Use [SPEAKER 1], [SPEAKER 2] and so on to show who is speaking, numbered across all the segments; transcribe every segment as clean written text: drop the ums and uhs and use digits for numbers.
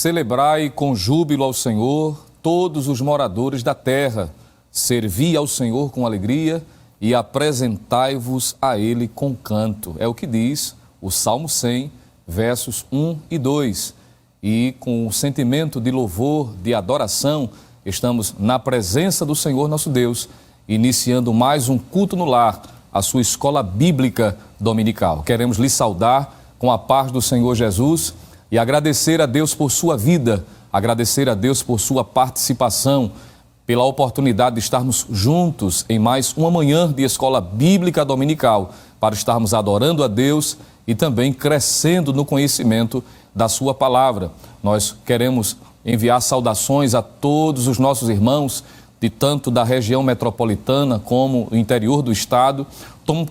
[SPEAKER 1] Celebrai com júbilo ao Senhor todos os moradores da terra. Servi ao Senhor com alegria e apresentai-vos a Ele com canto. É o que diz o Salmo 100, versos 1 e 2. E com o sentimento de louvor, de adoração, estamos na presença do Senhor nosso Deus, iniciando mais um culto no lar, a sua escola bíblica dominical. Queremos lhe saudar com a paz do Senhor Jesus e agradecer a Deus por sua vida, agradecer a Deus por sua participação, pela oportunidade de estarmos juntos em mais uma manhã de escola bíblica dominical, para estarmos adorando a Deus e também crescendo no conhecimento da sua palavra. Nós queremos enviar saudações a todos os nossos irmãos, de tanto da região metropolitana como o interior do estado,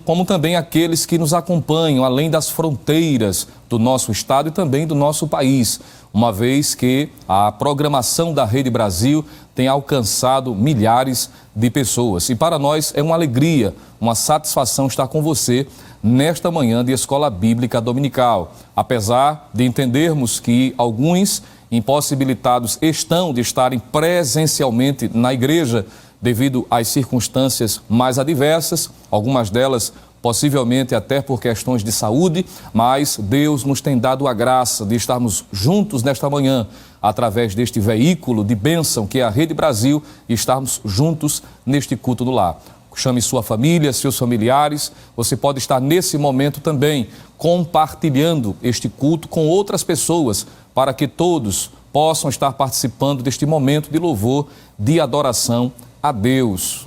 [SPEAKER 1] como também aqueles que nos acompanham além das fronteiras do nosso estado e também do nosso país, uma vez que a programação da Rede Brasil tem alcançado milhares de pessoas. E para nós é uma alegria, uma satisfação estar com você nesta manhã de Escola Bíblica Dominical. Apesar de entendermos que alguns impossibilitados estão de estarem presencialmente na igreja devido às circunstâncias mais adversas, algumas delas possivelmente até por questões de saúde, mas Deus nos tem dado a graça de estarmos juntos nesta manhã, através deste veículo de bênção que é a Rede Brasil, e estarmos juntos neste culto do lar. Chame sua família, seus familiares. Você pode estar nesse momento também compartilhando este culto com outras pessoas, para que todos possam estar participando deste momento de louvor, de adoração a Deus.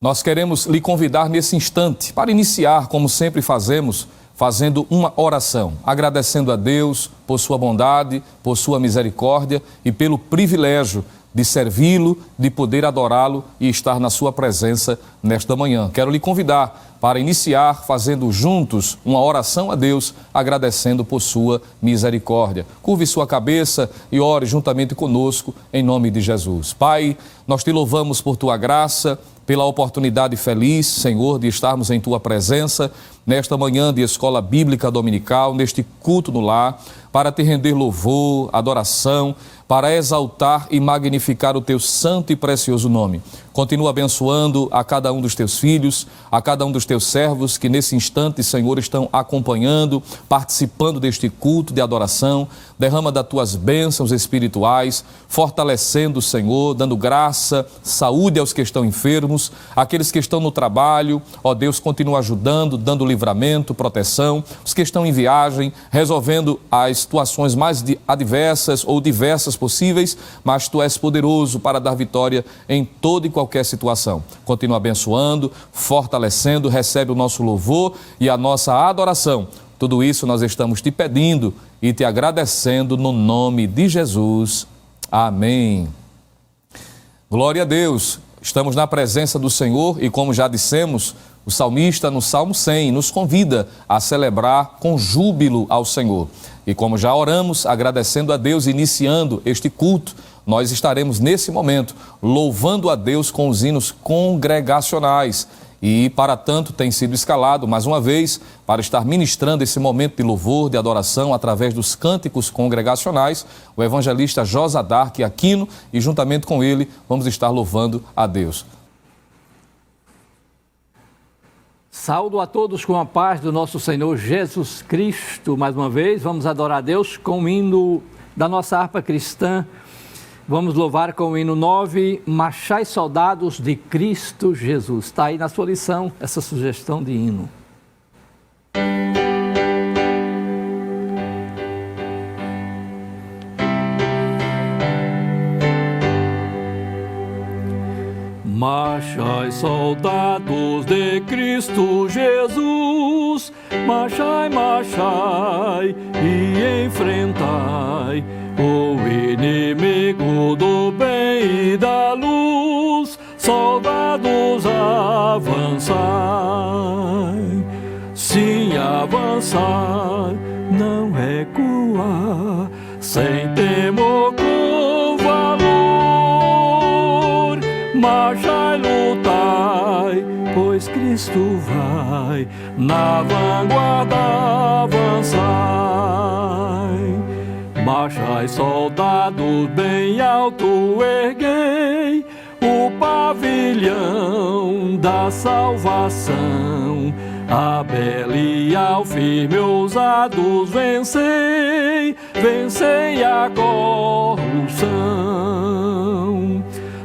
[SPEAKER 1] Nós queremos lhe convidar nesse instante para iniciar, como sempre fazemos, fazendo uma oração, agradecendo a Deus por sua bondade, por sua misericórdia e pelo privilégio de servi-lo, de poder adorá-lo e estar na sua presença nesta manhã. Quero lhe convidar para iniciar fazendo juntos uma oração a Deus, agradecendo por sua misericórdia. Curve sua cabeça e ore juntamente conosco em nome de Jesus. Pai, nós te louvamos por tua graça, pela oportunidade feliz, Senhor, de estarmos em tua presença nesta manhã de escola bíblica dominical, neste culto no lar, para te render louvor, adoração, para exaltar e magnificar o teu santo e precioso nome. Continua abençoando a cada um dos teus filhos, a cada um dos teus servos que nesse instante, Senhor, estão acompanhando, participando deste culto de adoração. Derrama das tuas bênçãos espirituais, fortalecendo, Senhor, dando graça, saúde aos que estão enfermos, aqueles que estão no trabalho. Ó Deus, continua ajudando, dando livramento, proteção, os que estão em viagem, resolvendo as situações mais adversas ou diversas possíveis, mas tu és poderoso para dar vitória em toda e qualquer situação. Continua abençoando, fortalecendo, recebe o nosso louvor e a nossa adoração. Tudo isso nós estamos te pedindo e te agradecendo no nome de Jesus. Amém. Glória a Deus. Estamos na presença do Senhor e, como já dissemos, o salmista no Salmo 100 nos convida a celebrar com júbilo ao Senhor. E como já oramos, agradecendo a Deus, iniciando este culto, nós estaremos nesse momento louvando a Deus com os hinos congregacionais. E para tanto tem sido escalado, mais uma vez, para estar ministrando esse momento de louvor, de adoração, através dos cânticos congregacionais, o evangelista Josadarque Aquino, e juntamente com ele vamos estar louvando a Deus.
[SPEAKER 2] Saúdo a todos com a paz do nosso Senhor Jesus Cristo. Mais uma vez, vamos adorar a Deus com o hino da nossa harpa cristã. Vamos louvar com o hino 9, Marchai Soldados de Cristo Jesus. Está aí na sua lição essa sugestão de hino. Marchai, soldados de Cristo Jesus, marchai, marchai e enfrentai o inimigo do bem e da luz. Soldados, avançai, sim, avançar, não recuar, sem temor, com valor. Marchai, lutai, pois Cristo vai na vanguarda, avançai. Marchai, soldados, bem alto erguei o pavilhão da salvação. A Belial firme, ousados, vencei, vencei a corrupção.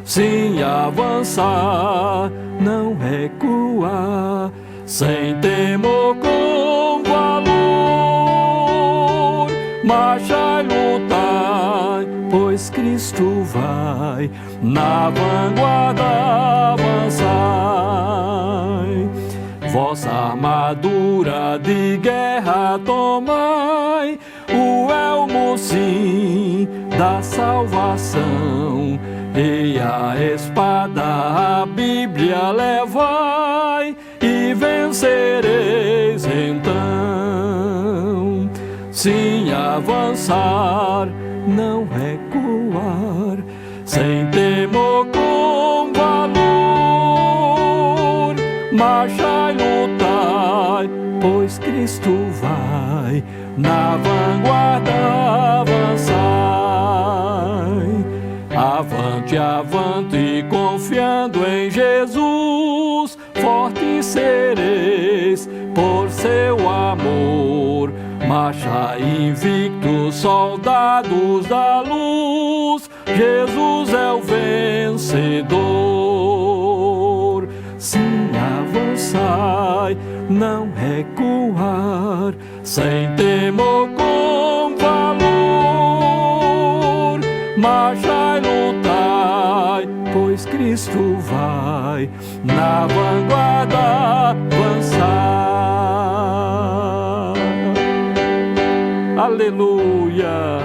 [SPEAKER 2] Sim, avançar, não recuar, sem temor, com valor. Marchai, lutai, pois Cristo vai na vanguarda avançai. Vossa armadura de guerra tomai, o elmo sim da salvação, e a espada, a Bíblia levai, e vencereis então. Sim, avançar, não recuar, sem temor, com valor. Marchai, lutai, pois Cristo vai na vanguarda avançai. Avante, avante, confiando em Jesus, fortes sereis por seu amor. Marchai invictos, soldados da luz, Jesus é o vencedor. Sim, avançai, não recuar, sem temor, com valor. Marchai, lutai, pois Cristo vai na vanguarda avançar. Aleluia!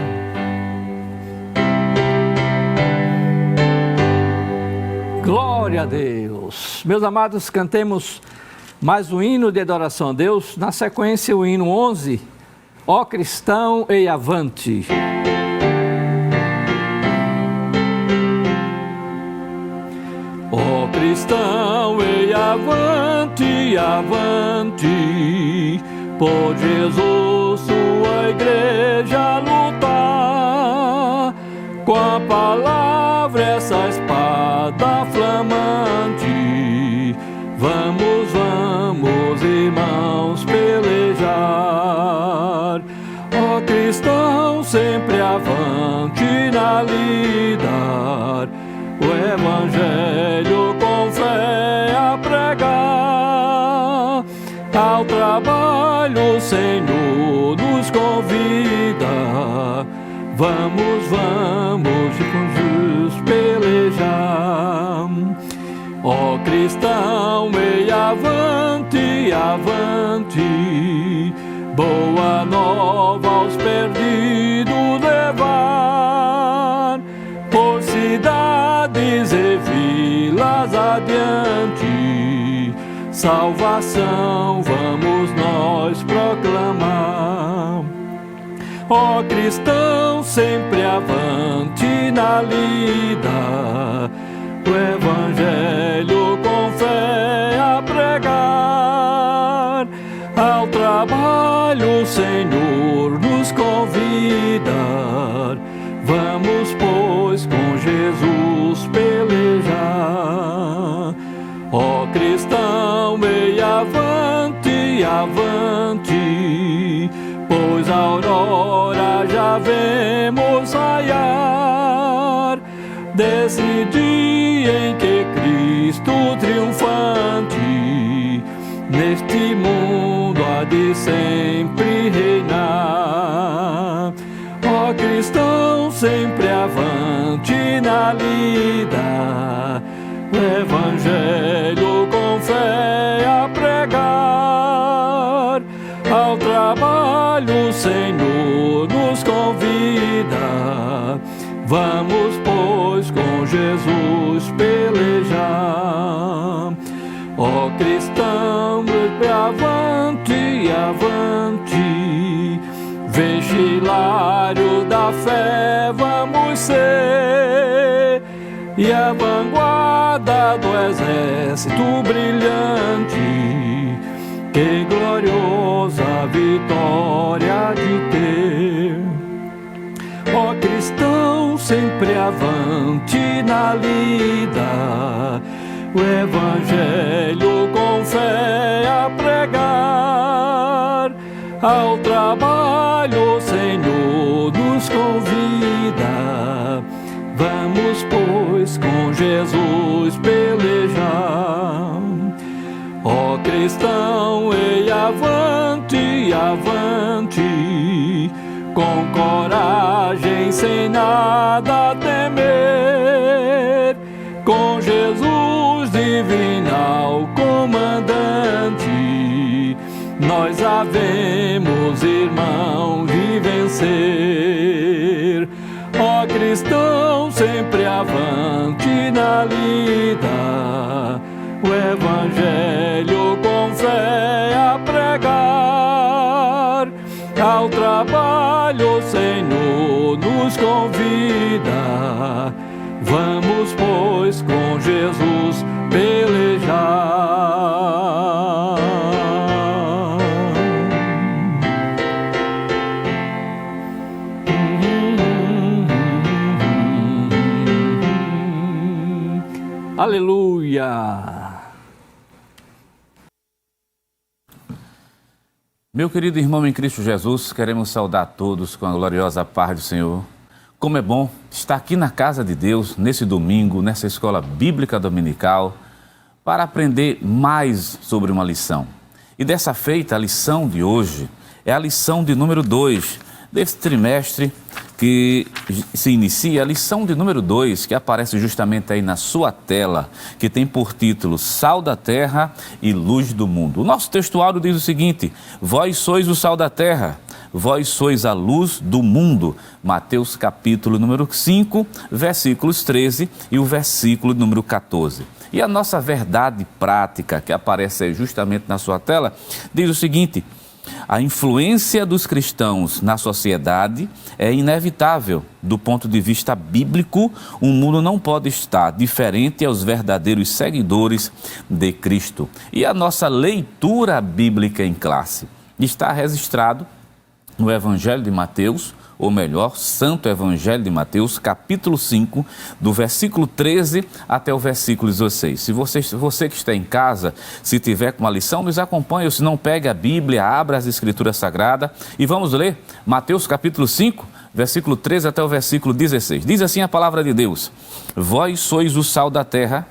[SPEAKER 2] Glória a Deus! Meus amados, cantemos mais um hino de adoração a Deus. Na sequência, o hino 11, Ó cristão, ei avante. Ó cristão, ei avante, avante, por Jesus, sua igreja lutar, com a palavra, essa espada flamante. Vamos, vamos, irmãos, pelejar. Ó cristão, sempre avante na lida, o evangelho com fé a pregar. Ao trabalho o Senhor nos convida. Vamos, vamos, com Jesus pelejar. Ó cristão, ei avante, avante, boa nova aos perdidos levar, por cidades e vilas adiante, salvação vamos nós proclamar. Ó cristão, sempre avante na lida, o evangelho com fé a pregar. Ao trabalho o Senhor nos convida. Vamos, pois, com Jesus pelejar. Ó cristão, ei avante, avante, pois a aurora já vemos raiar, desse dia em que Cristo triunfante neste mundo há de sempre reinar. Ó cristão, sempre avante na lida, o evangelho com fé a pregar. Ao trabalho o Senhor nos convida. Vamos, pois, com Jesus pelejar. Ó cristão, avante, avante, vigilário da fé vamos ser, e a vanguarda do exército brilhante, que gloriosa vitória de ter. sempre avante na lida, o Evangelho com fé a pregar. Ao trabalho o Senhor nos convida, vamos, pois, com Jesus pelejar. Ó cristão, ei, avante, avante, com coragem, sem nada temer, com Jesus divinal comandante, nós havemos, irmão, de vencer. Ó cristão, sempre avante na lida, o Evangelho com fé a pregar. Ao trabalho o Senhor nos convida, vamos, pois, com Jesus pelejar. Aleluia!
[SPEAKER 3] Meu querido irmão em Cristo Jesus, queremos saudar a todos com a gloriosa paz do Senhor. Como é bom estar aqui na casa de Deus, nesse domingo, nessa escola bíblica dominical, para aprender mais sobre uma lição. E dessa feita, a lição de hoje é a lição de número 2 desse trimestre que se inicia, a lição de número 2, que aparece justamente aí na sua tela, que tem por título Sal da Terra e Luz do Mundo. O nosso textuário diz o seguinte: vós sois o sal da terra, vós sois a luz do mundo. Mateus capítulo número 5, versículos 13 e o versículo número 14. E a nossa verdade prática, que aparece aí justamente na sua tela, diz o seguinte: a influência dos cristãos na sociedade é inevitável. Do ponto de vista bíblico, o mundo não pode estar diferente aos verdadeiros seguidores de Cristo. E a nossa leitura bíblica em classe está registrado no Evangelho de Mateus, ou melhor, Santo Evangelho de Mateus, capítulo 5, do versículo 13 até o versículo 16. Se você que está em casa, se tiver com uma lição, nos acompanhe, ou se não, pegue a Bíblia, abra as Escrituras Sagradas e vamos ler Mateus capítulo 5, versículo 13 até o versículo 16. Diz assim a palavra de Deus: vós sois o sal da terra,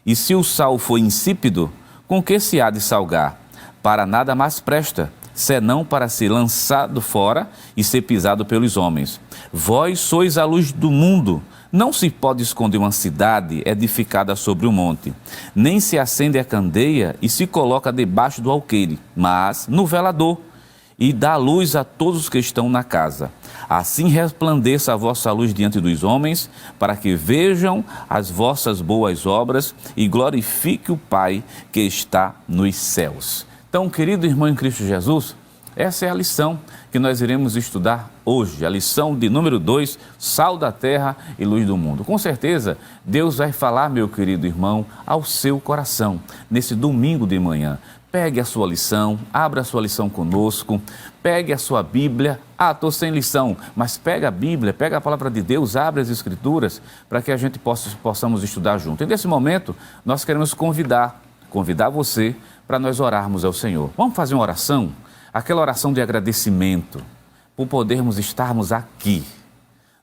[SPEAKER 3] e se o sal for insípido, com que se há de salgar? Para nada mais presta, senão para ser lançado fora e ser pisado pelos homens. Vós sois a luz do mundo. Não se pode esconder uma cidade edificada sobre um monte, nem se acende a candeia e se coloca debaixo do alqueire, mas no velador, e dá luz a todos os que estão na casa. Assim resplandeça a vossa luz diante dos homens, para que vejam as vossas boas obras e glorifique o Pai que está nos céus. Então, querido irmão em Cristo Jesus, essa é a lição que nós iremos estudar hoje, a lição de número 2, Sal da Terra e Luz do Mundo. Com certeza, Deus vai falar, meu querido irmão, ao seu coração, nesse domingo de manhã. Pegue a sua lição, abra a sua lição conosco, pegue a sua Bíblia. Estou sem lição, mas pega a Bíblia, pega a palavra de Deus, abre as Escrituras, para que a gente possamos estudar junto. E nesse momento, nós queremos convidar você para nós orarmos ao Senhor. Vamos fazer uma oração? Aquela oração de agradecimento por podermos estarmos aqui,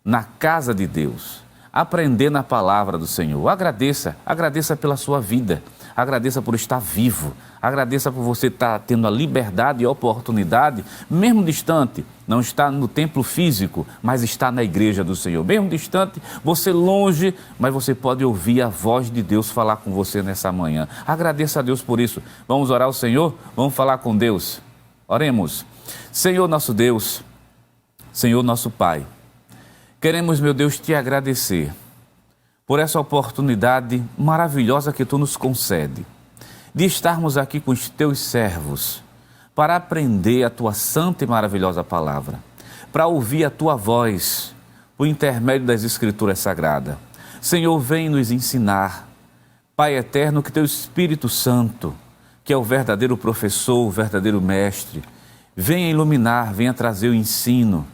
[SPEAKER 3] na casa de Deus, aprendendo a palavra do Senhor. Agradeça pela sua vida, agradeça por estar vivo, agradeça por você estar tendo a liberdade e a oportunidade, mesmo distante, não está no templo físico, mas está na igreja do Senhor. Mesmo distante, você longe, mas você pode ouvir a voz de Deus falar com você nessa manhã. Agradeça a Deus por isso. Vamos orar ao Senhor? Vamos falar com Deus. Oremos. Senhor nosso Deus, Senhor nosso Pai, queremos, meu Deus, te agradecer por essa oportunidade maravilhosa que tu nos concede, de estarmos aqui com os teus servos, para aprender a tua santa e maravilhosa palavra, para ouvir a tua voz, por intermédio das Escrituras Sagradas. Senhor, vem nos ensinar, Pai eterno, que teu Espírito Santo, que é o verdadeiro professor, o verdadeiro mestre, venha iluminar, venha trazer o ensino,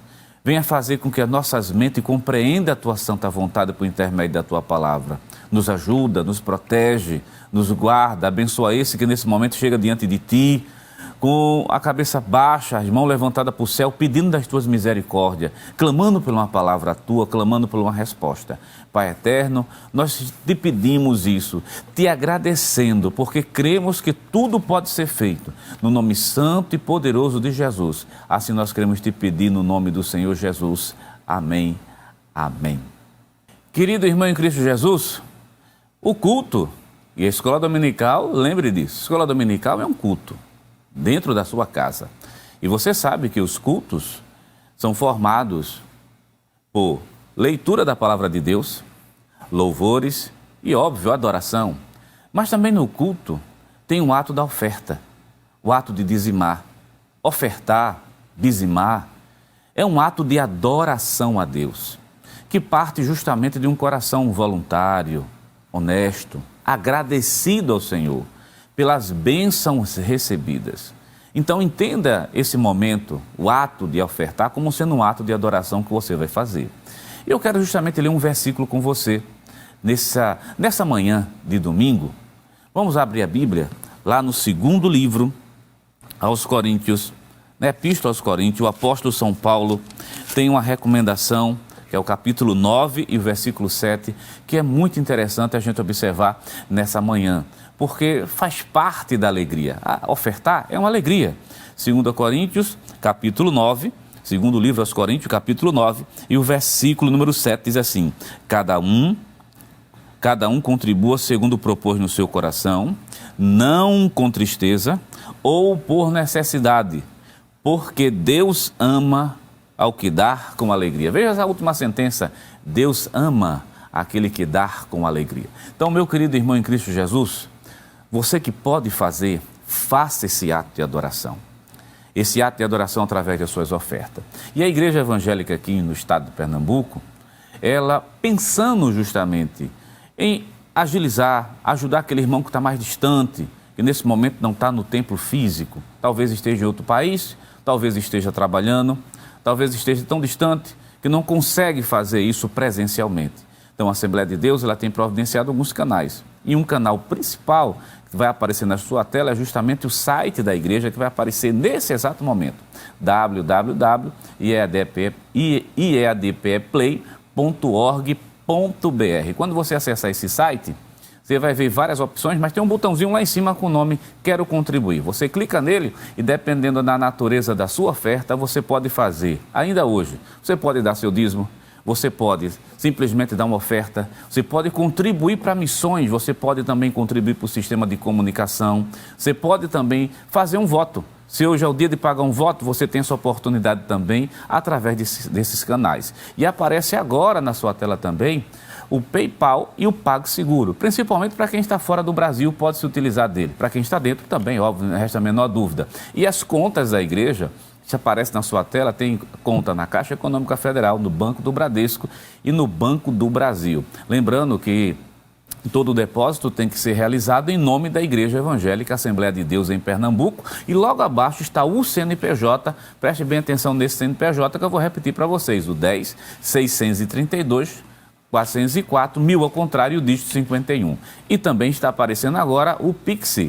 [SPEAKER 3] Venha fazer com que as nossas mentes compreendam a Tua santa vontade por intermédio da Tua palavra. Nos ajuda, nos protege, nos guarda, abençoa esse que nesse momento chega diante de Ti, com a cabeça baixa, as mãos levantadas para o céu, pedindo das Tuas misericórdias, clamando por uma palavra Tua, clamando por uma resposta. Pai eterno, nós te pedimos isso, te agradecendo, porque cremos que tudo pode ser feito, no nome santo e poderoso de Jesus. Assim nós queremos te pedir no nome do Senhor Jesus. Amém, amém. Querido irmão em Cristo Jesus, o culto e a escola dominical, lembre disso, a escola dominical é um culto dentro da sua casa. E você sabe que os cultos são formados por leitura da palavra de Deus, louvores e, óbvio, adoração. Mas também no culto tem um ato da oferta, o ato de dizimar. Ofertar, dizimar, é um ato de adoração a Deus, que parte justamente de um coração voluntário, honesto, agradecido ao Senhor pelas bênçãos recebidas. Então entenda esse momento, o ato de ofertar, como sendo um ato de adoração que você vai fazer. Eu quero justamente ler um versículo com você nessa manhã de domingo. Vamos abrir a Bíblia lá no segundo livro aos Coríntios, na Epístola aos Coríntios. O apóstolo São Paulo tem uma recomendação, que é o capítulo 9 e o versículo 7, que é muito interessante a gente observar nessa manhã, porque faz parte da alegria. Ofertar é uma alegria. 2 Coríntios, capítulo 9, segundo livro aos Coríntios, capítulo 9, e o versículo número 7 diz assim: Cada um contribua segundo propôs no seu coração, não com tristeza ou por necessidade, porque Deus ama ao que dá com alegria. Veja essa última sentença: Deus ama aquele que dá com alegria. Então, meu querido irmão em Cristo Jesus, você que pode fazer, faça esse ato de adoração. Esse ato de adoração através das suas ofertas. E a igreja evangélica aqui no estado de Pernambuco, ela pensando justamente em agilizar, ajudar aquele irmão que está mais distante, que nesse momento não está no templo físico, talvez esteja em outro país, talvez esteja trabalhando, talvez esteja tão distante que não consegue fazer isso presencialmente. Então a Assembleia de Deus ela tem providenciado alguns canais. E um canal principal que vai aparecer na sua tela é justamente o site da igreja, que vai aparecer nesse exato momento: www.iadpeplay.org.br. Quando você acessar esse site, você vai ver várias opções, mas tem um botãozinho lá em cima com o nome Quero Contribuir. Você clica nele e, dependendo da natureza da sua oferta, você pode fazer. Ainda hoje, você pode dar seu dízimo, você pode simplesmente dar uma oferta, você pode contribuir para missões, você pode também contribuir para o sistema de comunicação, você pode também fazer um voto. Se hoje é o dia de pagar um voto, você tem essa oportunidade também através desses canais. E aparece agora na sua tela também o PayPal e o PagSeguro, principalmente para quem está fora do Brasil, pode se utilizar dele. Para quem está dentro também, óbvio, não resta a menor dúvida. E as contas da igreja, que aparece na sua tela, tem conta na Caixa Econômica Federal, no Banco do Bradesco e no Banco do Brasil. Lembrando que todo o depósito tem que ser realizado em nome da Igreja Evangélica Assembleia de Deus em Pernambuco, e logo abaixo está o CNPJ. Preste bem atenção nesse CNPJ que eu vou repetir para vocês: o 10 632 404 1000 ao contrário, o dígito 51. E também está aparecendo agora o Pix,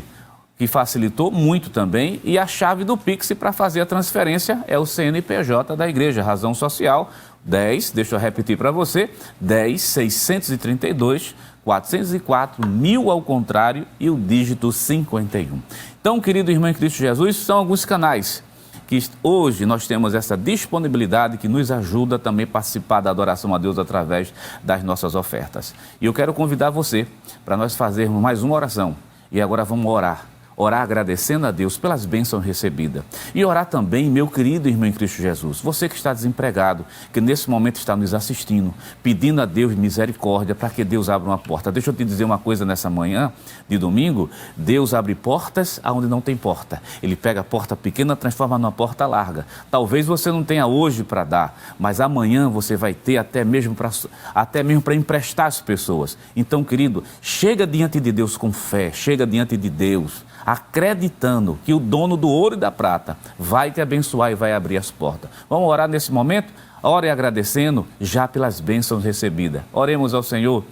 [SPEAKER 3] que facilitou muito também, e a chave do Pix para fazer a transferência é o CNPJ da igreja, razão social 10, deixa eu repetir para você, 10 632 404 1000 ao contrário e o dígito 51. Então, querido irmão em Cristo Jesus, são alguns canais que hoje nós temos essa disponibilidade que nos ajuda também a participar da adoração a Deus através das nossas ofertas. E eu quero convidar você para nós fazermos mais uma oração. E agora vamos orar. Orar agradecendo a Deus pelas bênçãos recebidas. E orar também, meu querido irmão em Cristo Jesus, você que está desempregado, que nesse momento está nos assistindo, pedindo a Deus misericórdia para que Deus abra uma porta. Deixa eu te dizer uma coisa nessa manhã de domingo: Deus abre portas aonde não tem porta. Ele pega a porta pequena e transforma numa porta larga. Talvez você não tenha hoje para dar, mas amanhã você vai ter até mesmo para emprestar às pessoas. Então, querido, chega diante de Deus com fé, chega diante de Deus acreditando que o dono do ouro e da prata vai te abençoar e vai abrir as portas. Vamos orar nesse momento? Ore agradecendo já pelas bênçãos recebidas. Oremos ao Senhor.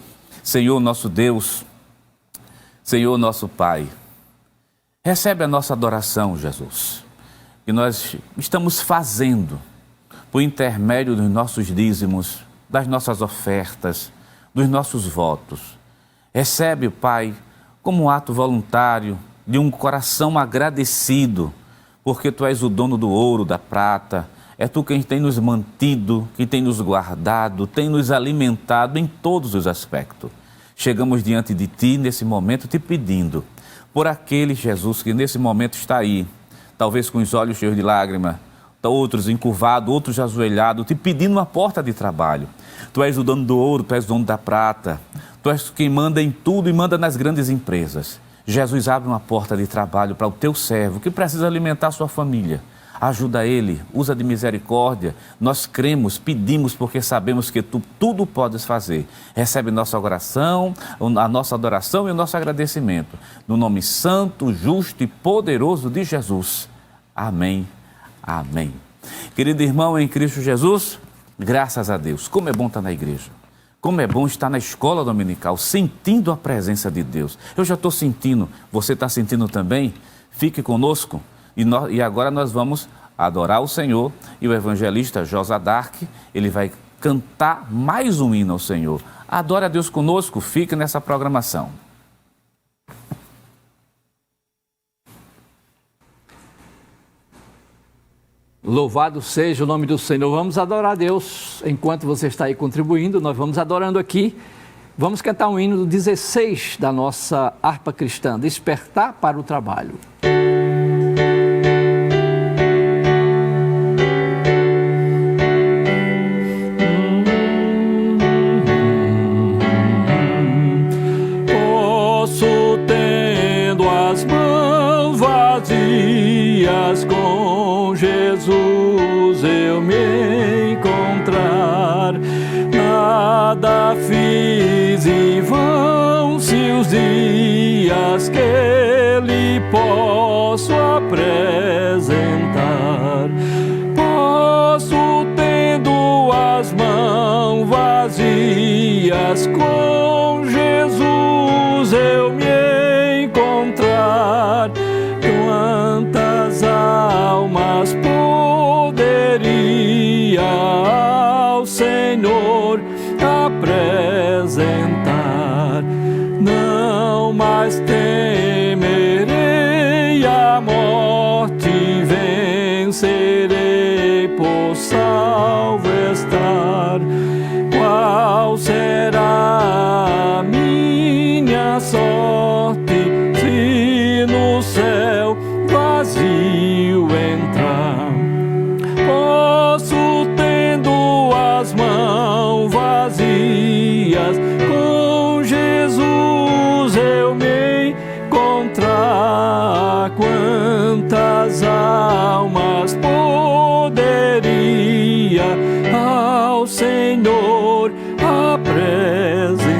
[SPEAKER 3] Senhor nosso Deus, Senhor nosso Pai, recebe a nossa adoração, Jesus, que nós estamos fazendo por intermédio dos nossos dízimos, das nossas ofertas, dos nossos votos. Recebe, Pai, como um ato voluntário de um coração agradecido, porque Tu és o dono do ouro, da prata. É Tu quem tem nos mantido, quem tem nos guardado, tem nos alimentado em todos os aspectos. Chegamos diante de Ti nesse momento te pedindo por aquele Jesus que nesse momento está aí, talvez com os olhos cheios de lágrima, outros encurvados, outros ajoelhados, te pedindo uma porta de trabalho. Tu és o dono do ouro, Tu és o dono da prata, Tu és quem manda em tudo e manda nas grandes empresas. Jesus, abre uma porta de trabalho para o Teu servo que precisa alimentar sua família. Ajuda ele, usa de misericórdia. Nós cremos, pedimos porque sabemos que Tu tudo podes fazer. Recebe nossa oração, a nossa adoração e o nosso agradecimento. No nome santo, justo e poderoso de Jesus. Amém. Amém. Querido irmão em Cristo Jesus, graças a Deus. Como é bom estar na igreja. Como é bom estar na escola dominical, sentindo a presença de Deus. Eu já estou sentindo, você está sentindo também? Fique conosco. E agora nós vamos adorar o Senhor e o evangelista Josa Dark, ele vai cantar mais um hino ao Senhor. Adore a Deus conosco, fique nessa programação.
[SPEAKER 2] Louvado seja o nome do Senhor. Vamos adorar a Deus. Enquanto você está aí contribuindo, nós vamos adorando aqui. Vamos cantar um hino do 16 da nossa harpa cristã, Despertar para o Trabalho.
[SPEAKER 4] Com Jesus eu me encontrar, nada fiz em vão se os dias que lhe posso apresentar. Posso, tendo as mãos vazias, com Jesus eu me encontrar. Quantas almas poderia ao Senhor apresentar? Não mais temerei a morte, vencerei, por salvo estar. Qual será a minha sorte se no céu vazio entrar? Posso, tendo as mãos vazias, com Jesus eu me encontrar. Quantas almas poderia ao Senhor apresentar?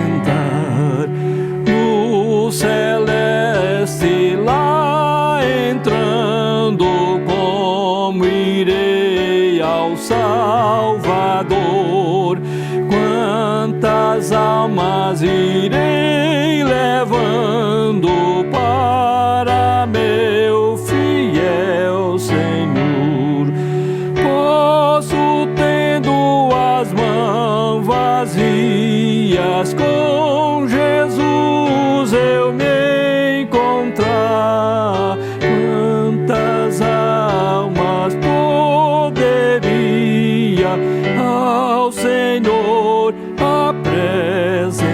[SPEAKER 4] No celeste lá entrando, como irei ao Salvador? Quantas almas irei levando para meu fiel Senhor? Posso, tendo as mãos vazias, com Jesus eu me encontrar. Quantas almas poderia ao Senhor apresentar?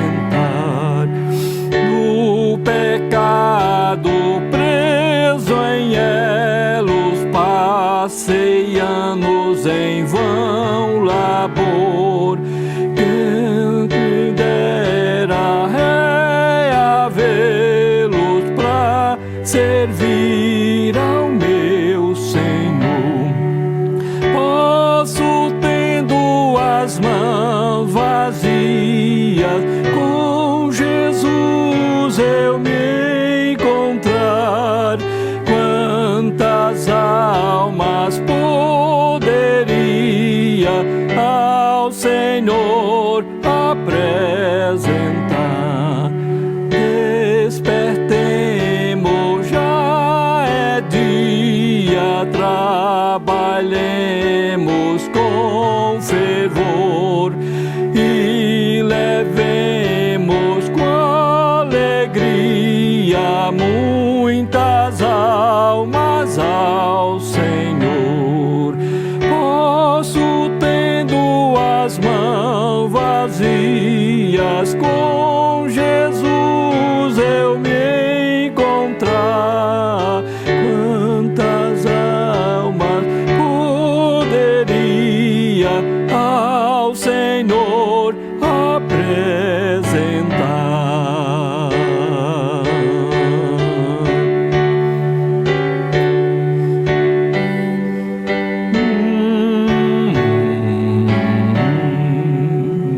[SPEAKER 4] No pecado preso em elos, passei anos em vão labor. Quem dera reavê-los pra servir ao meu Senhor. Posso, tendo as mãos vazias, com Jesus eu me encontrar. Quantas almas poderia as mãos vazias, com Jesus eu me encontrar. Quantas almas poderia ao Senhor apresentar?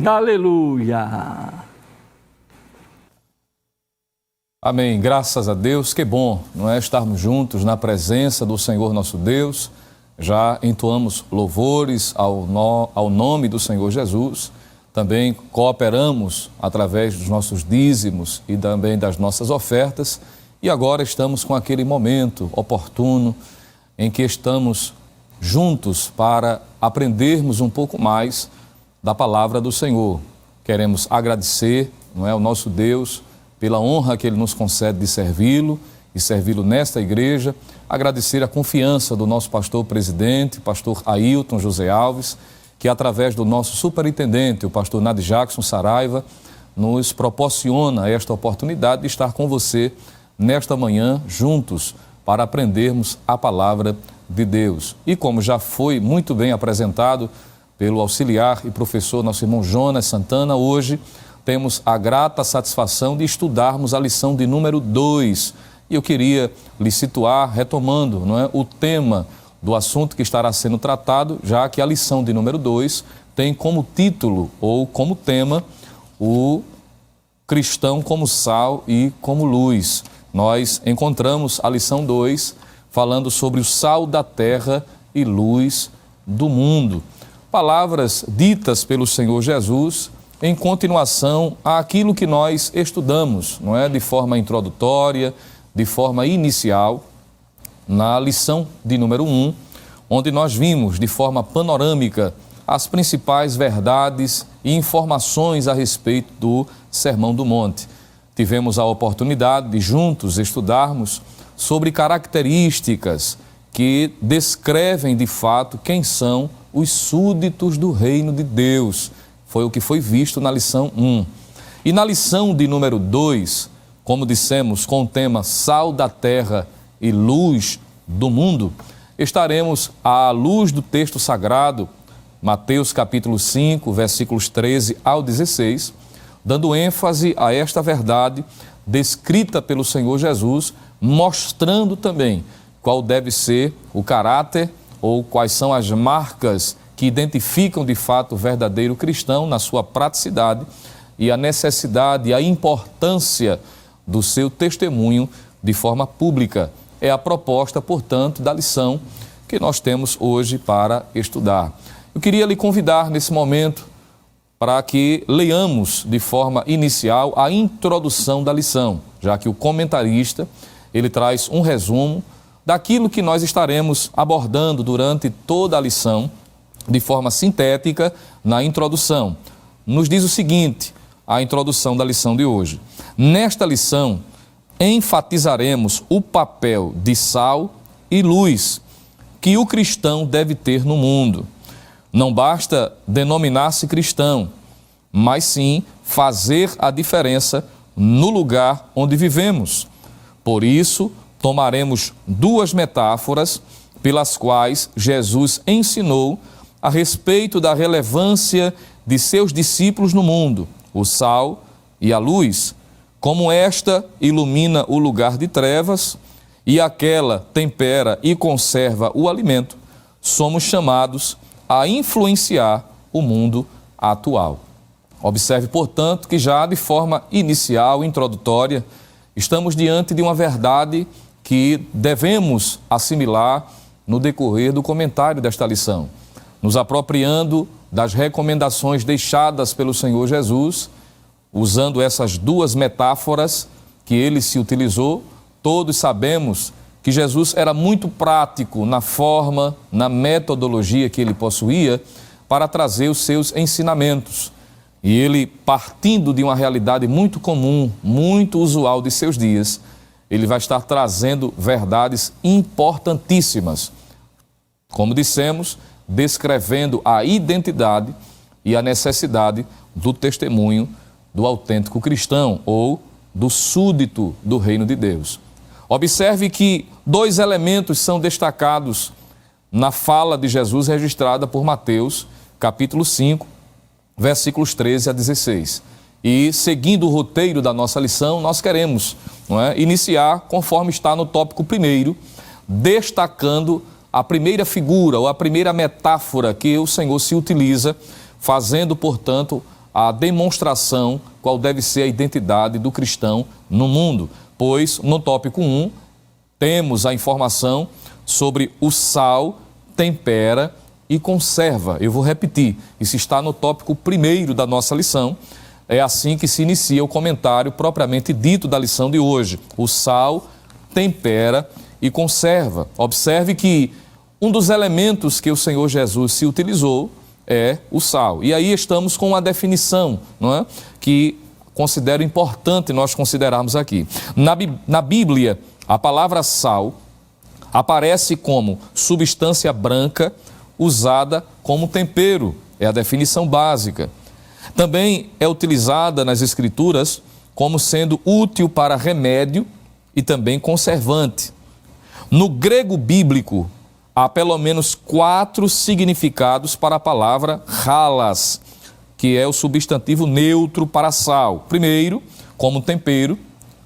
[SPEAKER 2] Aleluia!
[SPEAKER 1] Amém. Graças a Deus. Que bom, não é, estarmos juntos na presença do Senhor nosso Deus. Já entoamos louvores ao nome do Senhor Jesus. Também cooperamos através dos nossos dízimos e também das nossas ofertas. E agora estamos com aquele momento oportuno em que estamos juntos para aprendermos um pouco mais da palavra do Senhor. Queremos agradecer, não é, ao nosso Deus pela honra que Ele nos concede de servi-lo e servi-lo nesta igreja. Agradecer a confiança do nosso pastor presidente, pastor Ailton José Alves, que através do nosso superintendente, o pastor Nadi Jackson Saraiva, nos proporciona esta oportunidade de estar com você nesta manhã, juntos, para aprendermos a palavra de Deus. E como já foi muito bem apresentado pelo auxiliar e professor nosso irmão Jonas Santana, hoje temos a grata satisfação de estudarmos a lição de número 2. E eu queria lhe situar, retomando, não é, o tema do assunto que estará sendo tratado, já que a lição de número 2 tem como título ou como tema o cristão como sal e como luz. Nós encontramos a lição 2 falando sobre o sal da terra e luz do mundo. Palavras ditas pelo Senhor Jesus em continuação àquilo que nós estudamos, não é? De forma introdutória, de forma inicial, na lição de número 1, onde nós vimos de forma panorâmica as principais verdades e informações a respeito do Sermão do Monte. Tivemos a oportunidade de juntos estudarmos sobre características que descrevem de fato quem são os súditos do reino de Deus. Foi o que foi visto na lição 1. E na lição de número 2, como dissemos, com o tema Sal da Terra e Luz do Mundo, estaremos à luz do texto sagrado, Mateus capítulo 5, versículos 13 ao 16, dando ênfase a esta verdade descrita pelo Senhor Jesus, mostrando também qual deve ser o caráter ou quais são as marcas que identificam de fato o verdadeiro cristão na sua praticidade e a necessidade e a importância do seu testemunho de forma pública. É a proposta, portanto, da lição que nós temos hoje para estudar. Eu queria lhe convidar nesse momento para que leiamos de forma inicial a introdução da lição, já que o comentarista, ele traz um resumo daquilo que nós estaremos abordando durante toda a lição, de forma sintética, na introdução. Nos diz o seguinte, a introdução da lição de hoje: nesta lição, enfatizaremos o papel de sal e luz que o cristão deve ter no mundo. Não basta denominar-se cristão, mas sim fazer a diferença no lugar onde vivemos. Por isso, tomaremos duas metáforas pelas quais Jesus ensinou a respeito da relevância de seus discípulos no mundo, o sal e a luz, como esta ilumina o lugar de trevas e aquela tempera e conserva o alimento, somos chamados a influenciar o mundo atual. Observe, portanto, que já de forma inicial, introdutória, estamos diante de uma verdade que devemos assimilar no decorrer do comentário desta lição, nos apropriando das recomendações deixadas pelo Senhor Jesus, usando essas duas metáforas que ele se utilizou. Todos sabemos que Jesus era muito prático na forma, na metodologia que ele possuía para trazer os seus ensinamentos. E ele, partindo de uma realidade muito comum, muito usual de seus dias, ele vai estar trazendo verdades importantíssimas. Como dissemos, descrevendo a identidade e a necessidade do testemunho do autêntico cristão ou do súdito do reino de Deus. Observe que 2 elementos são destacados na fala de Jesus registrada por Mateus, capítulo 5, versículos 13 a 16. E, seguindo o roteiro da nossa lição, nós queremos, iniciar conforme está no tópico primeiro, destacando a primeira figura ou a primeira metáfora que o Senhor se utiliza, fazendo, portanto, a demonstração qual deve ser a identidade do cristão no mundo. Pois, no tópico 1, temos a informação sobre o sal, tempera e conserva. Eu vou repetir, isso está no tópico primeiro da nossa lição. É assim que se inicia o comentário propriamente dito da lição de hoje. O sal, tempera e conserva. Observe que um dos elementos que o Senhor Jesus se utilizou é o sal. E aí estamos com uma definição, que considero importante nós considerarmos aqui. Na Bíblia, a palavra sal aparece como substância branca usada como tempero. É a definição básica. Também é utilizada nas Escrituras como sendo útil para remédio e também conservante. No grego bíblico, há pelo menos 4 significados para a palavra halas, que é o substantivo neutro para sal. Primeiro, como tempero.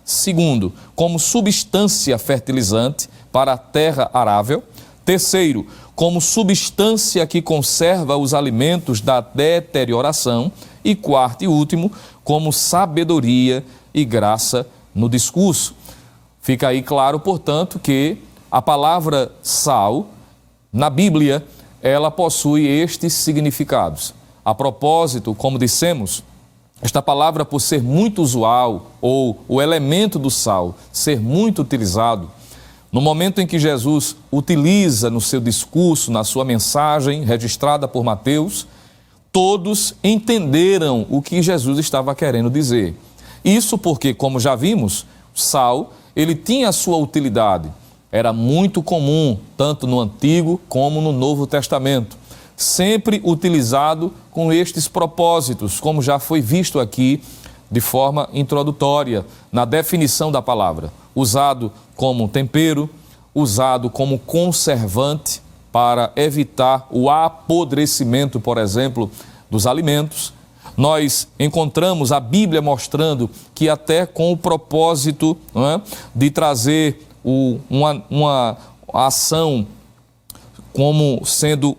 [SPEAKER 1] Segundo, como substância fertilizante para a terra arável. Terceiro, como substância que conserva os alimentos da deterioração. E quarto e último, como sabedoria e graça no discurso. Fica aí claro, portanto, que a palavra sal, na Bíblia, ela possui estes significados. A propósito, como dissemos, esta palavra, por ser muito usual, ou o elemento do sal ser muito utilizado, no momento em que Jesus utiliza no seu discurso, na sua mensagem registrada por Mateus, todos entenderam o que Jesus estava querendo dizer. Isso porque, como já vimos, o sal, ele tinha a sua utilidade. Era muito comum, tanto no Antigo como no Novo Testamento. Sempre utilizado com estes propósitos, como já foi visto aqui de forma introdutória, na definição da palavra. Usado como tempero, usado como conservante, para evitar o apodrecimento, por exemplo, dos alimentos. Nós encontramos a Bíblia mostrando que até com o propósito de trazer uma ação como sendo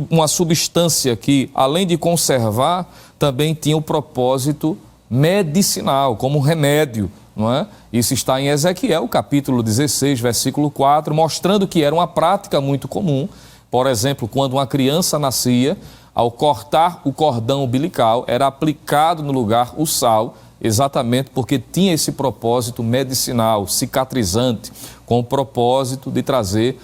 [SPEAKER 1] uma substância que, além de conservar, também tinha o propósito medicinal, como remédio. Isso está em Ezequiel, capítulo 16, versículo 4, mostrando que era uma prática muito comum. Por exemplo, quando uma criança nascia, ao cortar o cordão umbilical, era aplicado no lugar o sal, exatamente porque tinha esse propósito medicinal, cicatrizante, com o propósito de trazer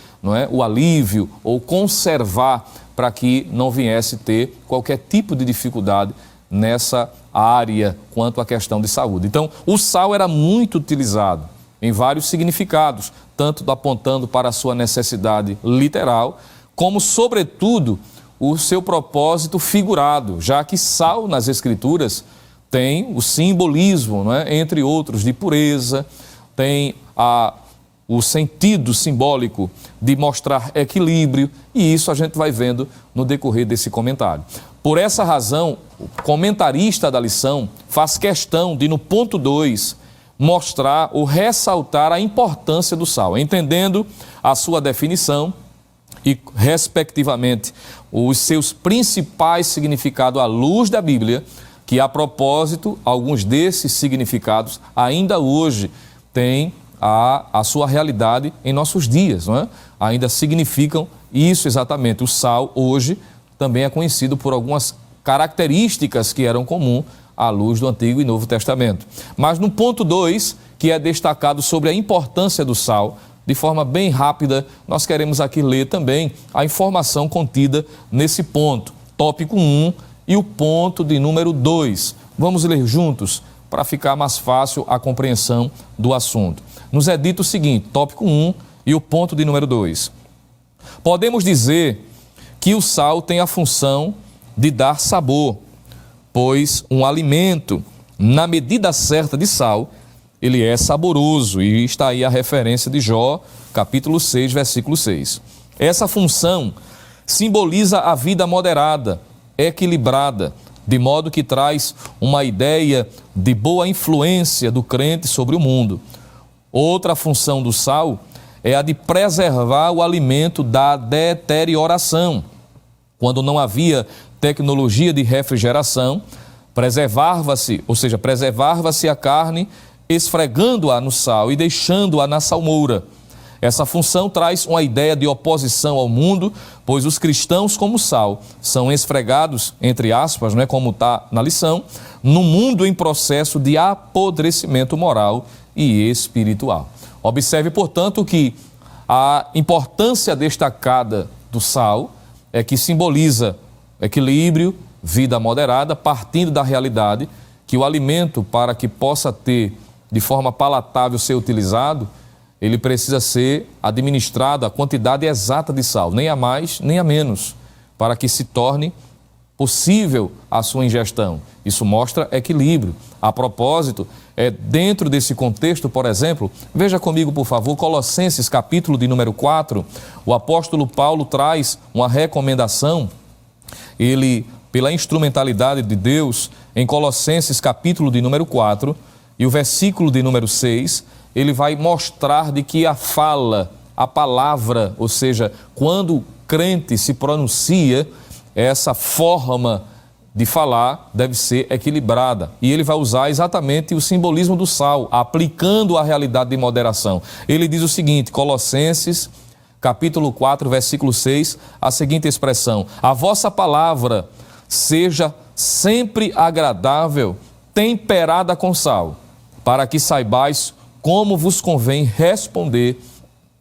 [SPEAKER 1] o alívio ou conservar para que não viesse ter qualquer tipo de dificuldade nessa área quanto à questão de saúde. Então, o sal era muito utilizado em vários significados, tanto apontando para a sua necessidade literal, como, sobretudo, o seu propósito figurado, já que sal nas Escrituras tem o simbolismo, entre outros, de pureza, tem o sentido simbólico de mostrar equilíbrio, e isso a gente vai vendo no decorrer desse comentário. Por essa razão, o comentarista da lição faz questão de, no ponto 2, mostrar ou ressaltar a importância do sal, entendendo a sua definição e, respectivamente, os seus principais significados à luz da Bíblia, que, a propósito, alguns desses significados ainda hoje têm a sua realidade em nossos dias, Ainda significam isso exatamente. O sal, hoje, também é conhecido por algumas características que eram comuns à luz do Antigo e Novo Testamento. Mas no ponto 2, que é destacado sobre a importância do sal, de forma bem rápida, nós queremos aqui ler também a informação contida nesse ponto, tópico 1 e o ponto de número 2. Vamos ler juntos para ficar mais fácil a compreensão do assunto. Nos é dito o seguinte, tópico 1 e o ponto de número 2. Podemos dizer que o sal tem a função de dar sabor, pois um alimento, na medida certa de sal, ele é saboroso. E está aí a referência de Jó, capítulo 6, versículo 6. Essa função simboliza a vida moderada, equilibrada, de modo que traz uma ideia de boa influência do crente sobre o mundo. Outra função do sal é a de preservar o alimento da deterioração. Quando não havia tecnologia de refrigeração, preservava-se a carne esfregando-a no sal e deixando-a na salmoura. Essa função traz uma ideia de oposição ao mundo, pois os cristãos, como sal, são esfregados, entre aspas, não é como está na lição, no mundo em processo de apodrecimento moral e espiritual. Observe, portanto, que a importância destacada do sal é que simboliza equilíbrio, vida moderada, partindo da realidade que o alimento, para que possa ter de forma palatável ser utilizado, ele precisa ser administrado a quantidade exata de sal, nem a mais, nem a menos, para que se torne possível a sua ingestão. Isso mostra equilíbrio. A propósito, dentro desse contexto, por exemplo, veja comigo, por favor, Colossenses, capítulo de número 4, o apóstolo Paulo traz uma recomendação, ele, pela instrumentalidade de Deus, em Colossenses, capítulo de número 4, e o versículo de número 6, ele vai mostrar de que a fala, a palavra, ou seja, quando o crente se pronuncia, essa forma de falar deve ser equilibrada. E ele vai usar exatamente o simbolismo do sal, aplicando a realidade de moderação. Ele diz o seguinte, Colossenses, capítulo 4, versículo 6, a seguinte expressão: a vossa palavra seja sempre agradável, temperada com sal, para que saibais como vos convém responder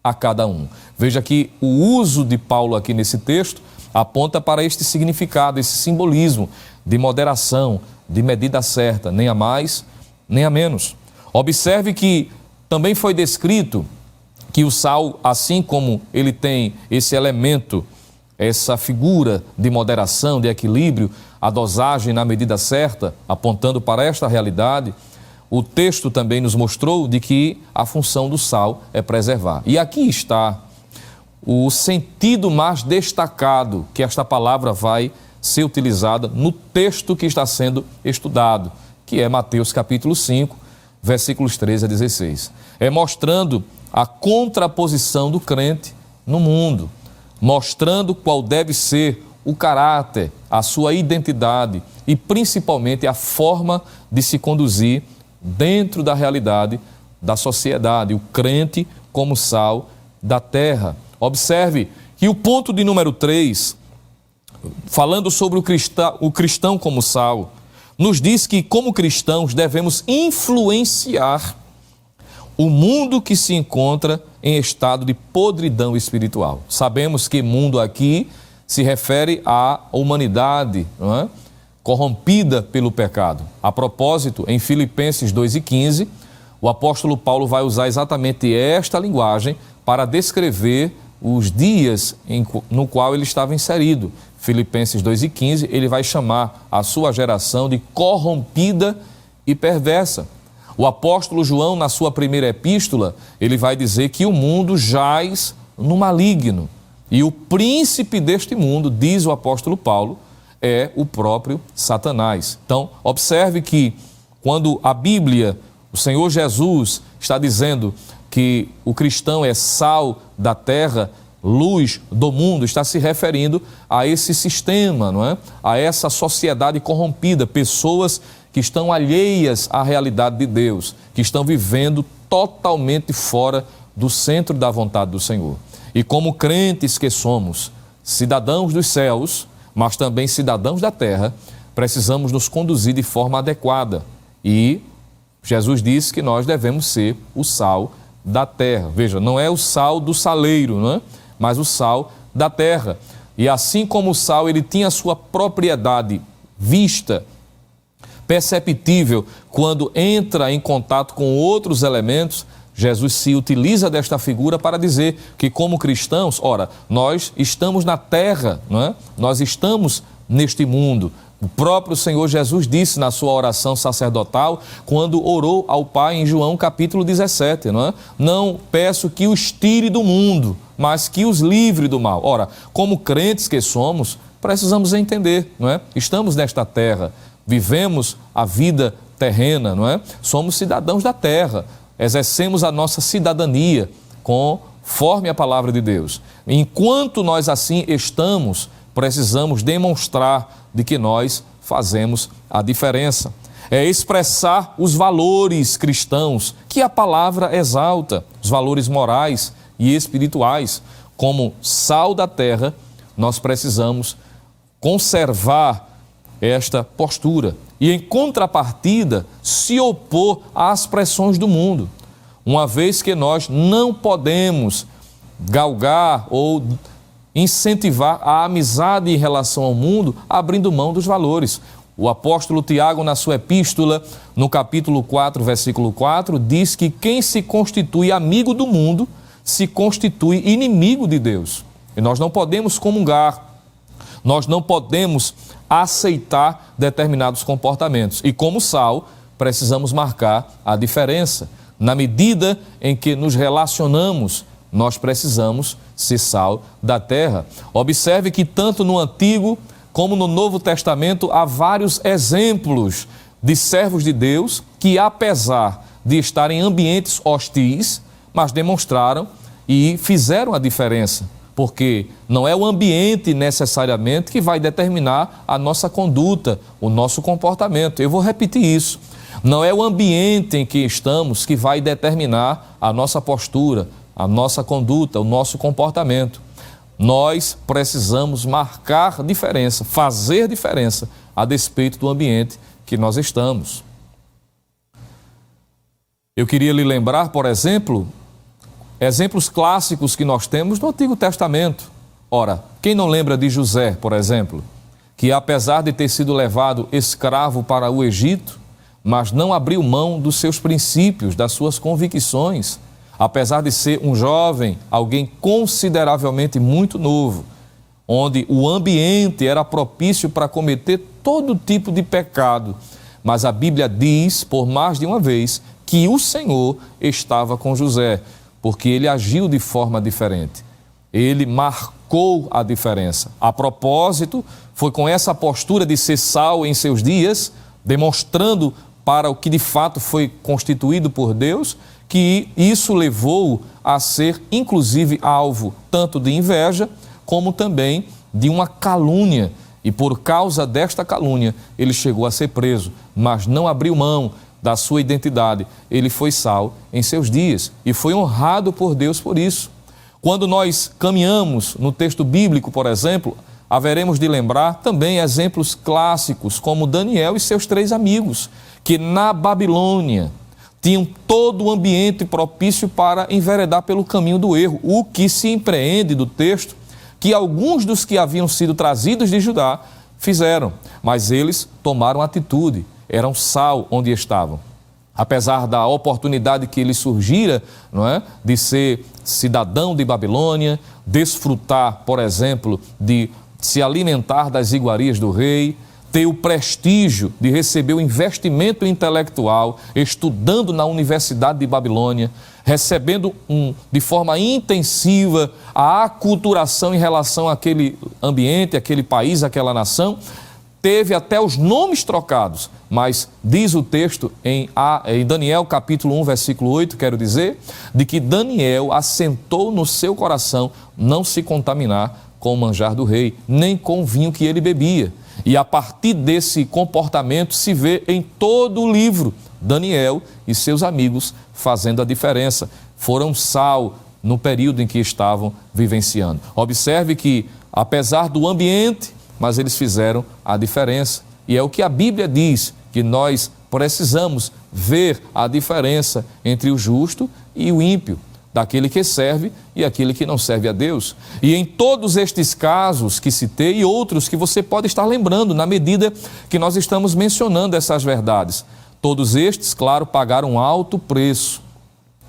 [SPEAKER 1] a cada um. Veja que o uso de Paulo aqui nesse texto aponta para este significado, esse simbolismo de moderação, de medida certa, nem a mais, nem a menos. Observe que também foi descrito que o sal, assim como ele tem esse elemento, essa figura de moderação, de equilíbrio, a dosagem na medida certa, apontando para esta realidade, o texto também nos mostrou de que a função do sal é preservar. E aqui está o sentido mais destacado que esta palavra vai ser utilizada no texto que está sendo estudado, que é Mateus capítulo 5, versículos 13 a 16. É mostrando a contraposição do crente no mundo, mostrando qual deve ser o caráter, a sua identidade e principalmente a forma de se conduzir dentro da realidade da sociedade, o crente como sal da terra. Observe que o ponto de número 3, falando sobre o cristão como sal, nos diz que como cristãos devemos influenciar o mundo que se encontra em estado de podridão espiritual. Sabemos que mundo aqui se refere à humanidade, não é? Corrompida pelo pecado. A propósito, em Filipenses 2:15, o apóstolo Paulo vai usar exatamente esta linguagem para descrever os dias no qual ele estava inserido. Filipenses 2:15, ele vai chamar a sua geração de corrompida e perversa. O apóstolo João, na sua primeira epístola, ele vai dizer que o mundo jaz no maligno. E o príncipe deste mundo, diz o apóstolo Paulo, é o próprio Satanás. Então, observe que quando a Bíblia, o Senhor Jesus está dizendo que o cristão é sal da terra, luz do mundo, está se referindo a esse sistema, não é? A essa sociedade corrompida, pessoas que estão alheias à realidade de Deus, que estão vivendo totalmente fora do centro da vontade do Senhor. E como crentes que somos, cidadãos dos céus, mas também cidadãos da terra, precisamos nos conduzir de forma adequada. E Jesus disse que nós devemos ser o sal da terra. Veja, não é o sal do saleiro, não é? Mas o sal da terra. E assim como o sal, ele tinha a sua propriedade vista, perceptível, quando entra em contato com outros elementos, Jesus se utiliza desta figura para dizer que como cristãos, ora, nós estamos na terra, não é? Nós estamos neste mundo. O próprio Senhor Jesus disse na sua oração sacerdotal, quando orou ao Pai em João capítulo 17, não é? Não peço que os tire do mundo, mas que os livre do mal. Ora, como crentes que somos, precisamos entender, não é? Estamos nesta terra, vivemos a vida terrena, não é? Somos cidadãos da terra, exercemos a nossa cidadania conforme a palavra de Deus. Enquanto nós assim estamos, precisamos demonstrar de que nós fazemos a diferença. É expressar os valores cristãos que a palavra exalta, os valores morais e espirituais. Como sal da terra, nós precisamos conservar esta postura e, em contrapartida, se opor às pressões do mundo, uma vez que nós não podemos galgar ou incentivar a amizade em relação ao mundo, abrindo mão dos valores. O apóstolo Tiago, na sua epístola, no capítulo 4, versículo 4, diz que quem se constitui amigo do mundo, se constitui inimigo de Deus. E nós não podemos comungar, nós não podemos aceitar determinados comportamentos. E como sal, precisamos marcar a diferença. Na medida em que nos relacionamos, nós precisamos ser sal da terra. Observe que tanto no Antigo como no Novo Testamento há vários exemplos de servos de Deus que, apesar de estarem em ambientes hostis, mas demonstraram e fizeram a diferença. Porque não é o ambiente necessariamente que vai determinar a nossa conduta, o nosso comportamento. Eu vou repetir isso. Não é o ambiente em que estamos que vai determinar a nossa postura, a nossa conduta, o nosso comportamento. Nós precisamos marcar diferença, fazer diferença a despeito do ambiente que nós estamos. Eu queria lhe lembrar, por exemplo, exemplos clássicos que nós temos no Antigo Testamento. Ora, quem não lembra de José, por exemplo, que apesar de ter sido levado escravo para o Egito, mas não abriu mão dos seus princípios, das suas convicções, apesar de ser um jovem, alguém consideravelmente muito novo, onde o ambiente era propício para cometer todo tipo de pecado. Mas a Bíblia diz, por mais de uma vez, que o Senhor estava com José, porque ele agiu de forma diferente. Ele marcou a diferença. A propósito, foi com essa postura de ser sal em seus dias, demonstrando para o que de fato foi constituído por Deus, que isso levou a ser, inclusive, alvo tanto de inveja, como também de uma calúnia. E por causa desta calúnia, ele chegou a ser preso, mas não abriu mão da sua identidade. Ele foi sal em seus dias e foi honrado por Deus por isso. Quando nós caminhamos no texto bíblico, por exemplo, haveremos de lembrar também exemplos clássicos, como Daniel e seus 3 amigos, que na Babilônia tinham todo o ambiente propício para enveredar pelo caminho do erro, o que se empreende do texto, que alguns dos que haviam sido trazidos de Judá fizeram, mas eles tomaram atitude, eram sal onde estavam. Apesar da oportunidade que lhe surgira, não é, de ser cidadão de Babilônia, desfrutar, por exemplo, de se alimentar das iguarias do rei, ter o prestígio de receber o investimento intelectual, estudando na Universidade de Babilônia, recebendo de forma intensiva a aculturação em relação àquele ambiente, àquele país, àquela nação, teve até os nomes trocados, mas diz o texto em Daniel capítulo 1, versículo 8, quero dizer, de que Daniel assentou no seu coração não se contaminar com o manjar do rei, nem com o vinho que ele bebia. E a partir desse comportamento se vê em todo o livro Daniel e seus amigos fazendo a diferença. Foram sal no período em que estavam vivenciando. Observe que, apesar do ambiente, mas eles fizeram a diferença. E é o que a Bíblia diz, que nós precisamos ver a diferença entre o justo e o ímpio, daquele que serve e aquele que não serve a Deus. E em todos estes casos que citei e outros que você pode estar lembrando na medida que nós estamos mencionando essas verdades, todos estes, claro, pagaram um alto preço.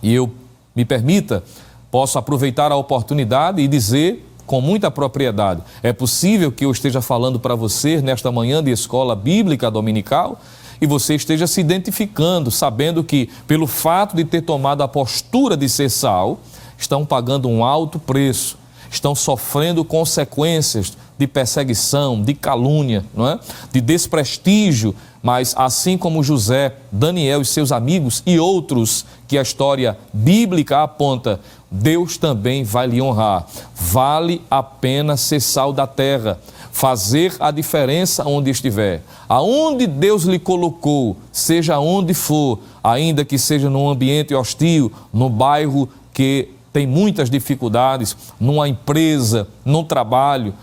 [SPEAKER 1] E eu, me permita, posso aproveitar a oportunidade e dizer com muita propriedade. É possível que eu esteja falando para você nesta manhã de escola bíblica dominical e você esteja se identificando, sabendo que pelo fato de ter tomado a postura de ser sal, estão pagando um alto preço, estão sofrendo consequências de perseguição, de calúnia, não é? De desprestígio, mas assim como José, Daniel e seus amigos e outros que a história bíblica aponta, Deus também vai lhe honrar. Vale a pena ser sal da terra, fazer a diferença onde estiver. Aonde Deus lhe colocou, seja onde for, ainda que seja num ambiente hostil, no bairro que tem muitas dificuldades, numa empresa, num trabalho,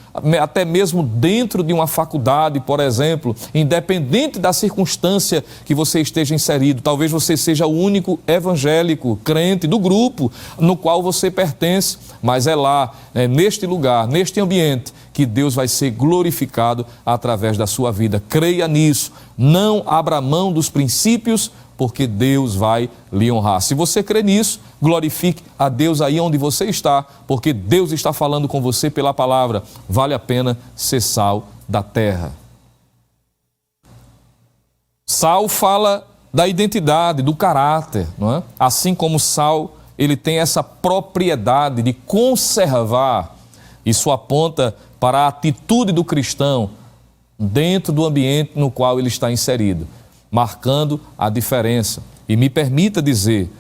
[SPEAKER 1] até mesmo dentro de uma faculdade, por exemplo, independente da circunstância que você esteja inserido, talvez você seja o único evangélico, crente do grupo no qual você pertence, mas é lá, neste lugar, neste ambiente, que Deus vai ser glorificado através da sua vida. Creia nisso, não abra mão dos princípios, porque Deus vai lhe honrar. Se você crê nisso, glorifique a Deus aí onde você está, porque Deus está falando com você pela palavra. Vale a pena ser sal da terra. Sal fala da identidade, do caráter, não é? Assim como o sal, ele tem essa propriedade de conservar. Isso aponta para a atitude do cristão dentro do ambiente no qual ele está inserido, marcando a diferença. E me permita dizer,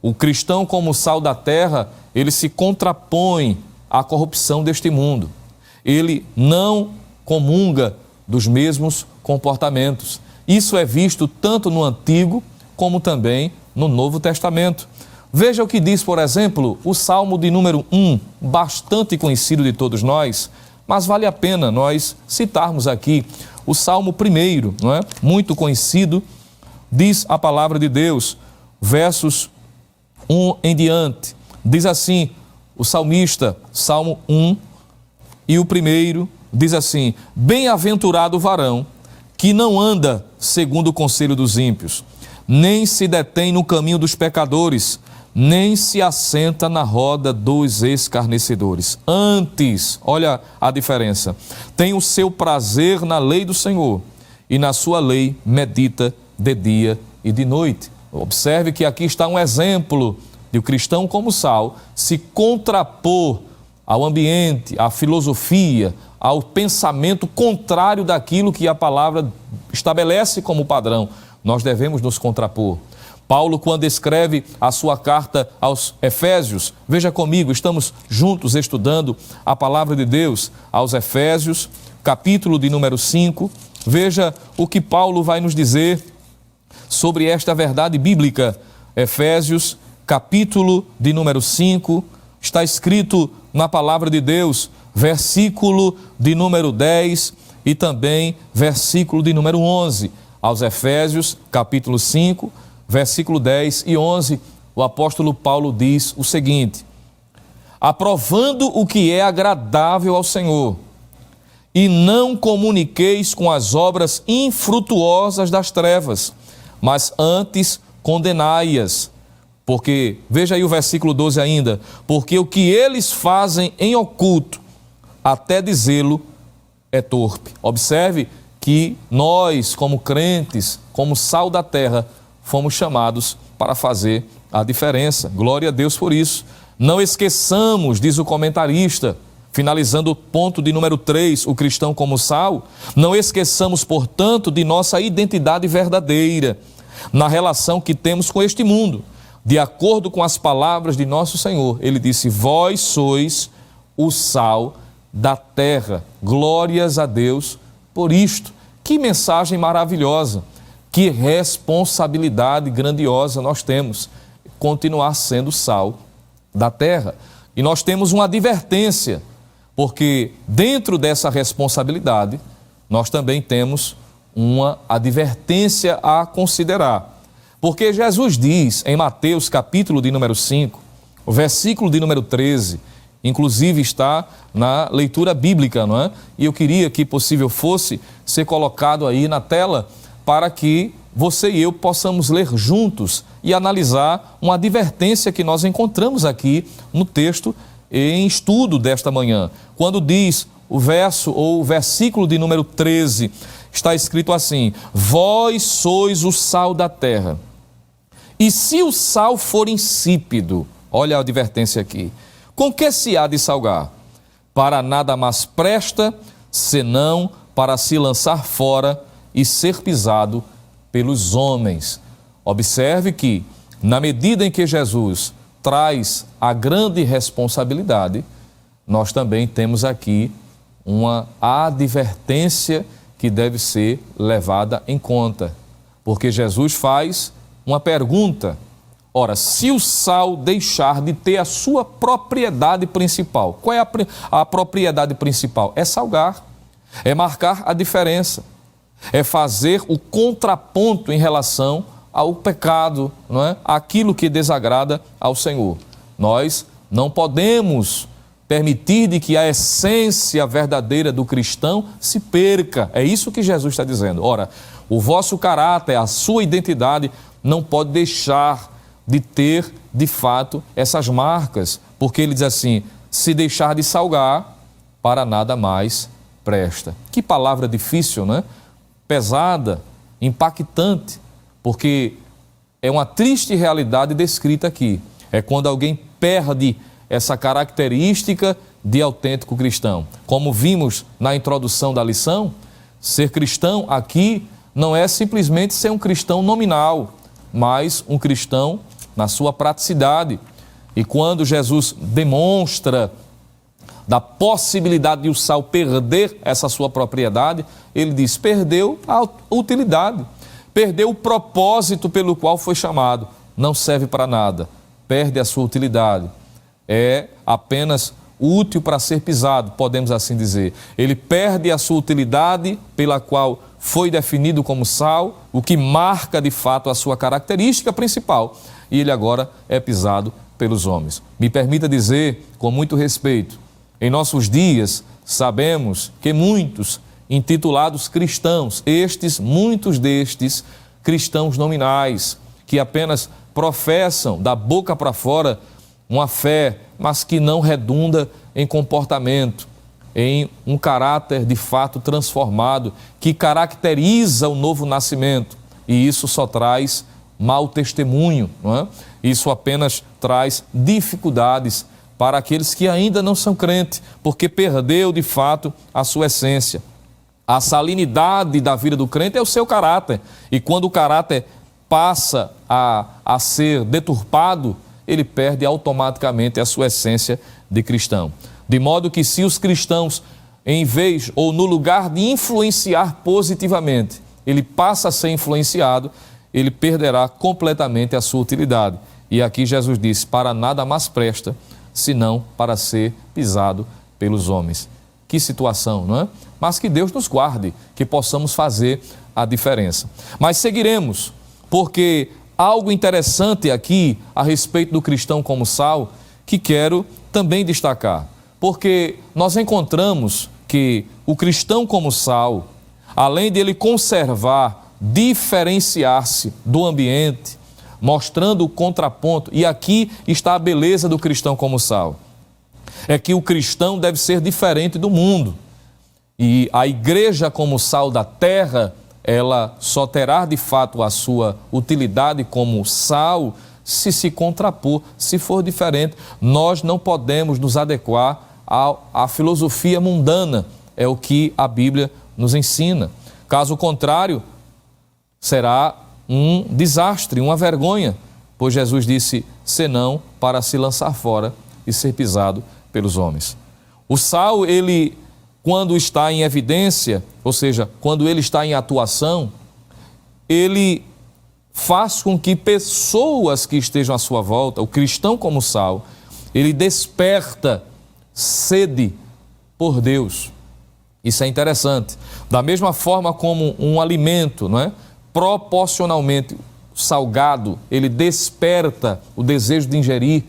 [SPEAKER 1] o cristão como sal da terra, ele se contrapõe à corrupção deste mundo. Ele não comunga dos mesmos comportamentos. Isso é visto tanto no Antigo como também no Novo Testamento. Veja o que diz, por exemplo, o Salmo de número 1, bastante conhecido de todos nós, mas vale a pena nós citarmos aqui o Salmo 1, não é? Muito conhecido, diz a palavra de Deus, versos 1 em diante. Diz assim, o salmista, Salmo 1, e o primeiro diz assim: bem-aventurado o varão que não anda segundo o conselho dos ímpios, nem se detém no caminho dos pecadores, nem se assenta na roda dos escarnecedores. Antes, olha a diferença, tem o seu prazer na lei do Senhor, e na sua lei medita de dia e de noite. Observe que aqui está um exemplo de o cristão como sal se contrapor ao ambiente, à filosofia, ao pensamento contrário daquilo que a palavra estabelece como padrão. Nós devemos nos contrapor. Paulo, quando escreve a sua carta aos Efésios, veja comigo, estamos juntos estudando a palavra de Deus, aos Efésios, capítulo de número 5, veja o que Paulo vai nos dizer sobre esta verdade bíblica. Efésios, capítulo de número 5, está escrito na palavra de Deus, versículo de número 10 e também versículo de número 11. Aos Efésios, capítulo 5, versículo 10 e 11, o apóstolo Paulo diz o seguinte: aprovando o que é agradável ao Senhor, e não comuniqueis com as obras infrutuosas das trevas, mas antes condenai-as. Porque, veja aí o versículo 12 ainda, porque o que eles fazem em oculto, até dizê-lo, é torpe. Observe que nós, como crentes, como sal da terra, fomos chamados para fazer a diferença. Glória a Deus por isso. Não esqueçamos, diz o comentarista, finalizando o ponto de número 3, o cristão como sal, não esqueçamos, portanto, de nossa identidade verdadeira na relação que temos com este mundo. De acordo com as palavras de nosso Senhor, ele disse: vós sois o sal da terra. Glórias a Deus por isto. Que mensagem maravilhosa, que responsabilidade grandiosa nós temos, continuar sendo sal da terra. E nós temos uma advertência, porque dentro dessa responsabilidade, nós também temos uma advertência a considerar. Porque Jesus diz em Mateus capítulo de número 5, o versículo de número 13, inclusive está na leitura bíblica, não é? E eu queria que possível fosse ser colocado aí na tela para que você e eu possamos ler juntos e analisar uma advertência que nós encontramos aqui no texto em estudo desta manhã, quando diz o verso ou o versículo de número 13, está escrito assim: vós sois o sal da terra. E se o sal for insípido, olha a advertência aqui, com que se há de salgar? Para nada mais presta, senão para se lançar fora e ser pisado pelos homens. Observe que, na medida em que Jesus traz a grande responsabilidade, nós também temos aqui uma advertência que deve ser levada em conta. Porque Jesus faz uma pergunta: ora, se o sal deixar de ter a sua propriedade principal, qual é a propriedade principal? É salgar, é marcar a diferença, é fazer o contraponto em relação ao pecado, não é? Aquilo que desagrada ao Senhor. Nós não podemos permitir de que a essência verdadeira do cristão se perca. É isso que Jesus está dizendo. Ora, o vosso caráter, a sua identidade não pode deixar de ter, de fato, essas marcas, porque ele diz assim: se deixar de salgar, para nada mais presta. Que palavra difícil, né? Pesada, impactante, porque é uma triste realidade descrita aqui. É quando alguém perde essa característica de autêntico cristão. Como vimos na introdução da lição, ser cristão aqui não é simplesmente ser um cristão nominal, mas um cristão na sua praticidade. E quando Jesus demonstra da possibilidade de o sal perder essa sua propriedade, ele diz: perdeu a utilidade, perdeu o propósito pelo qual foi chamado, não serve para nada, perde a sua utilidade, é apenas útil para ser pisado, podemos assim dizer. Ele perde a sua utilidade pela qual foi definido como sal, o que marca de fato a sua característica principal, e ele agora é pisado pelos homens. Me permita dizer, com muito respeito, em nossos dias sabemos que muitos intitulados cristãos, muitos destes cristãos nominais, que apenas professam da boca para fora uma fé, mas que não redunda em comportamento, em um caráter de fato transformado, que caracteriza o novo nascimento. E isso só traz mau testemunho, não é? Isso apenas traz dificuldades para aqueles que ainda não são crentes, porque perdeu de fato a sua essência. A salinidade da vida do crente é o seu caráter, e quando o caráter passa a ser deturpado, ele perde automaticamente a sua essência de cristão. De modo que, se os cristãos, em vez ou no lugar de influenciar positivamente, ele passa a ser influenciado, ele perderá completamente a sua utilidade. E aqui Jesus disse: para nada mais presta, senão para ser pisado pelos homens. Que situação, não é? Mas que Deus nos guarde, que possamos fazer a diferença. Mas seguiremos, porque algo interessante aqui a respeito do cristão como sal, que quero também destacar. Porque nós encontramos que o cristão como sal, além de ele conservar, diferenciar-se do ambiente, mostrando o contraponto, e aqui está a beleza do cristão como sal, é que o cristão deve ser diferente do mundo. E a igreja como sal da terra, ela só terá de fato a sua utilidade como sal se contrapor, se for diferente. Nós não podemos nos adequar à filosofia mundana, é o que a Bíblia nos ensina. Caso contrário, será um desastre, uma vergonha, pois Jesus disse: senão para se lançar fora e ser pisado pelos homens. O sal, ele, quando está em evidência, ou seja, quando ele está em atuação, ele faz com que pessoas que estejam à sua volta, o cristão como sal, ele desperta sede por Deus. Isso é interessante. Da mesma forma como um alimento, não é? Proporcionalmente salgado, ele desperta o desejo de ingerir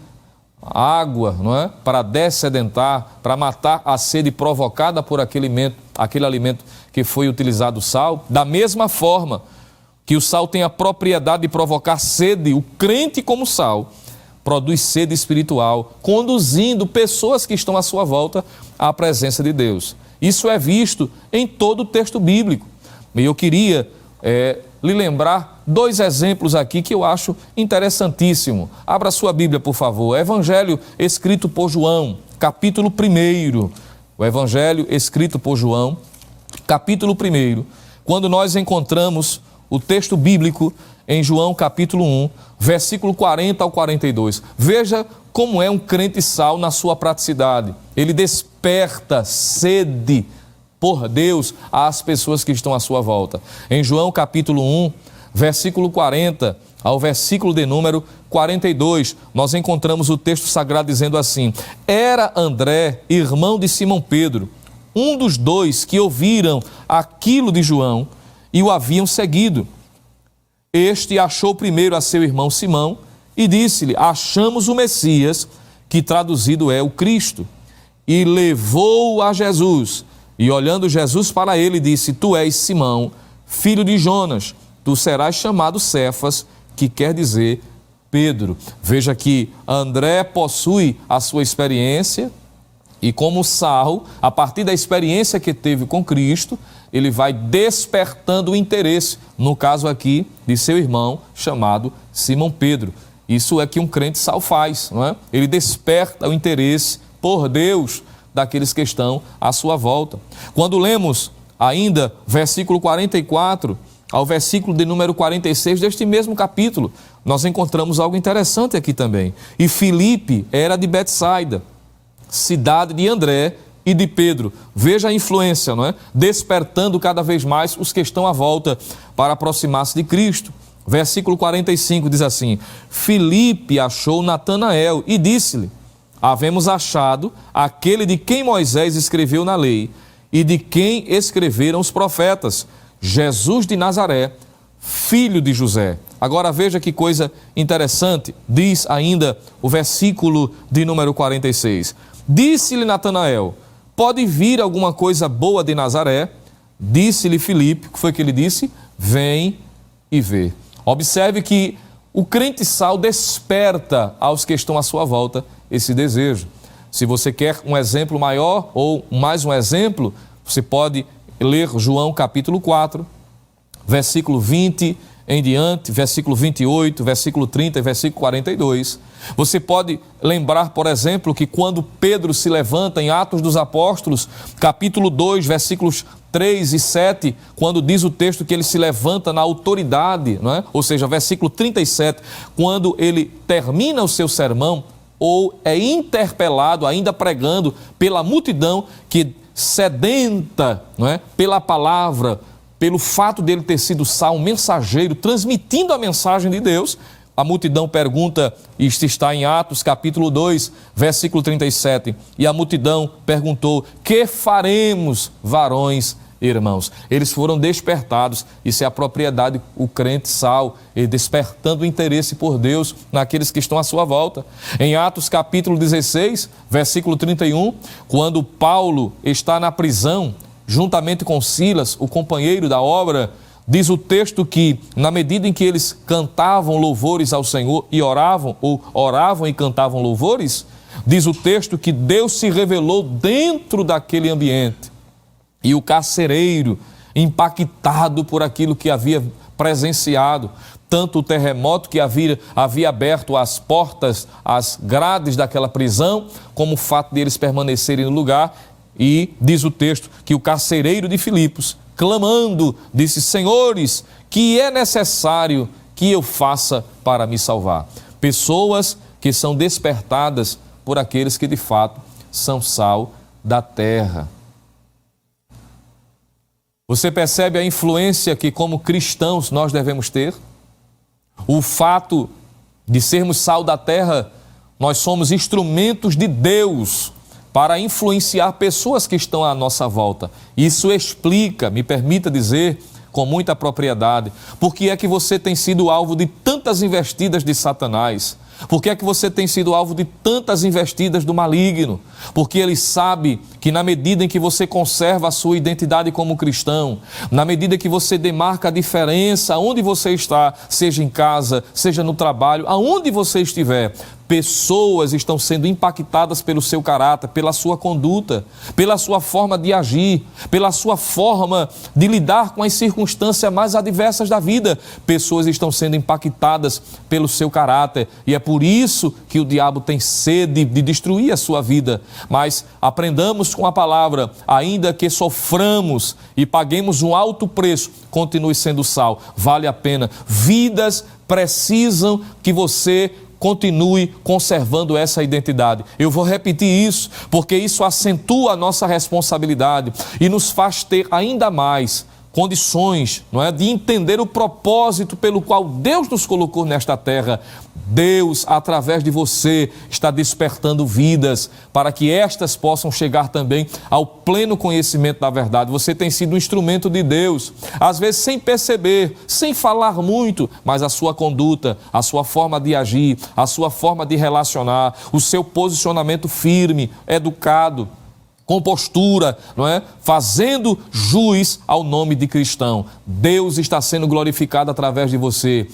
[SPEAKER 1] água, não é? Para dessedentar, para matar a sede provocada por aquele alimento que foi utilizado, o sal. Da mesma forma que o sal tem a propriedade de provocar sede, o crente como sal produz sede espiritual, conduzindo pessoas que estão à sua volta à presença de Deus. Isso é visto em todo o texto bíblico. E eu queria lhe lembrar 2 exemplos aqui que eu acho interessantíssimo. Abra sua Bíblia, por favor. Evangelho escrito por João, capítulo 1. O Evangelho escrito por João, capítulo 1. Quando nós encontramos o texto bíblico em João, capítulo 1, versículo 40 ao 42. Veja como é um crente sal na sua praticidade. Ele desperta sede por Deus às pessoas que estão à sua volta. Em João capítulo 1, versículo 40 ao versículo de número 42, nós encontramos o texto sagrado dizendo assim: Era André, irmão de Simão Pedro, um dos 2 que ouviram aquilo de João e o haviam seguido. Este achou primeiro a seu irmão Simão e disse-lhe: Achamos o Messias, que traduzido é o Cristo. E levou-o a Jesus. E olhando Jesus para ele, disse: Tu és Simão, filho de Jonas, tu serás chamado Cefas, que quer dizer Pedro. Veja que André possui a sua experiência e, como Saulo, a partir da experiência que teve com Cristo, ele vai despertando o interesse, no caso aqui, de seu irmão chamado Simão Pedro. Isso é que um crente sal faz, não é? Ele desperta o interesse por Deus daqueles que estão à sua volta. Quando lemos ainda versículo 44 ao versículo de número 46 deste mesmo capítulo, nós encontramos algo interessante aqui também. E Filipe era de Betsaida, cidade de André e de Pedro. Veja a influência, não é? Despertando cada vez mais os que estão à volta para aproximar-se de Cristo. Versículo 45 diz assim: Filipe achou Natanael e disse-lhe: Havemos achado aquele de quem Moisés escreveu na lei e de quem escreveram os profetas, Jesus de Nazaré, filho de José. Agora veja que coisa interessante, diz ainda o versículo de número 46. Disse-lhe Natanael: Pode vir alguma coisa boa de Nazaré? Disse-lhe Filipe, o que foi que ele disse? Vem e vê. Observe que o crente sal desperta aos que estão à sua volta esse desejo. Se você quer um exemplo maior ou mais um exemplo, você pode ler João capítulo 4, versículo 20 em diante, versículo 28, versículo 30 e versículo 42. Você pode lembrar, por exemplo, que quando Pedro se levanta em Atos dos Apóstolos, capítulo 2, versículos 3 e 7, quando diz o texto que ele se levanta na autoridade, não é? Ou seja, versículo 37, quando ele termina o seu sermão, ou é interpelado, ainda pregando, pela multidão que sedenta, não é? Pela palavra, pelo fato dele ter sido sal, um mensageiro, transmitindo a mensagem de Deus. A multidão pergunta, isto está em Atos capítulo 2, versículo 37, e a multidão perguntou: que faremos, varões irmãos? Eles foram despertados. Isso é a propriedade, o crente sal, e despertando o interesse por Deus naqueles que estão à sua volta. Em Atos capítulo 16, versículo 31, quando Paulo está na prisão, juntamente com Silas, o companheiro da obra, diz o texto que, na medida em que eles cantavam louvores ao Senhor e oravam, ou oravam e cantavam louvores, diz o texto que Deus se revelou dentro daquele ambiente. E o carcereiro, impactado por aquilo que havia presenciado, tanto o terremoto que havia aberto as portas, as grades daquela prisão, como o fato de eles permanecerem no lugar. E diz o texto que o carcereiro de Filipos, clamando, disse: Senhores, que é necessário que eu faça para me salvar? Pessoas que são despertadas por aqueles que de fato são sal da terra. Você percebe a influência que, como cristãos, nós devemos ter? O fato de sermos sal da terra, nós somos instrumentos de Deus para influenciar pessoas que estão à nossa volta. Isso explica, me permita dizer com muita propriedade, por que é que você tem sido alvo de tantas investidas de Satanás? Por que é que você tem sido alvo de tantas investidas do maligno? Porque ele sabe que na medida em que você conserva a sua identidade como cristão, na medida que você demarca a diferença onde você está, seja em casa, seja no trabalho, aonde você estiver, Pessoas estão sendo impactadas pelo seu caráter, pela sua conduta, pela sua forma de agir, pela sua forma de lidar com as circunstâncias mais adversas da vida. Pessoas estão sendo impactadas pelo seu caráter e é por isso que o diabo tem sede de destruir a sua vida. Mas aprendamos com a palavra, ainda que soframos e paguemos um alto preço, continue sendo sal, vale a pena. Vidas precisam que você continue conservando essa identidade. Eu vou repetir isso, porque isso acentua a nossa responsabilidade e nos faz ter ainda mais condições, não é, de entender o propósito pelo qual Deus nos colocou nesta terra. Deus, através de você, está despertando vidas para que estas possam chegar também ao pleno conhecimento da verdade. Você tem sido um instrumento de Deus, às vezes sem perceber, sem falar muito, mas a sua conduta, a sua forma de agir, a sua forma de relacionar, o seu posicionamento firme, educado, com postura, não é? Fazendo jus ao nome de cristão. Deus está sendo glorificado através de você.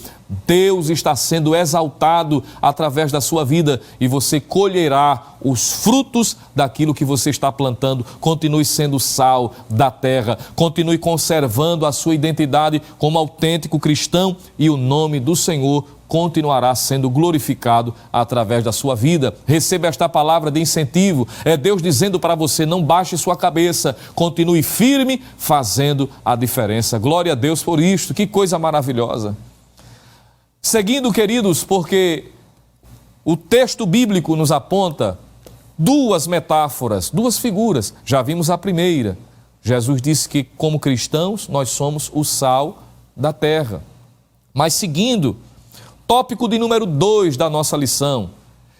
[SPEAKER 1] Deus está sendo exaltado através da sua vida e você colherá os frutos daquilo que você está plantando. Continue sendo sal da terra, continue conservando a sua identidade como autêntico cristão e o nome do Senhor continuará sendo glorificado através da sua vida. Receba esta palavra de incentivo. É Deus dizendo para você, não baixe sua cabeça, continue firme, fazendo a diferença. Glória a Deus por isto, que coisa maravilhosa. Seguindo, queridos, porque o texto bíblico nos aponta duas metáforas, duas figuras. Já vimos a primeira. Jesus disse que, como cristãos, nós somos o sal da terra. Mas seguindo, tópico de número 2 da nossa lição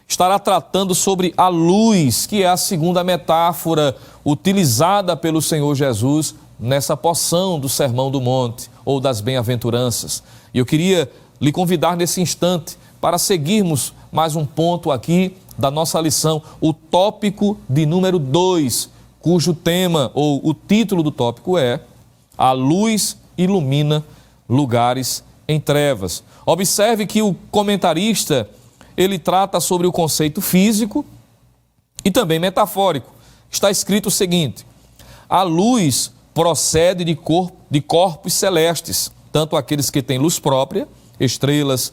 [SPEAKER 1] estará tratando sobre a luz, que é a segunda metáfora utilizada pelo Senhor Jesus nessa porção do Sermão do Monte ou das Bem-aventuranças. E eu queria lhe convidar nesse instante para seguirmos mais um ponto aqui da nossa lição, o tópico de número 2, cujo tema ou o título do tópico é A Luz Ilumina Lugares em Trevas. Observe que o comentarista, ele trata sobre o conceito físico e também metafórico. Está escrito o seguinte: a luz procede de corpos celestes, tanto aqueles que têm luz própria, estrelas,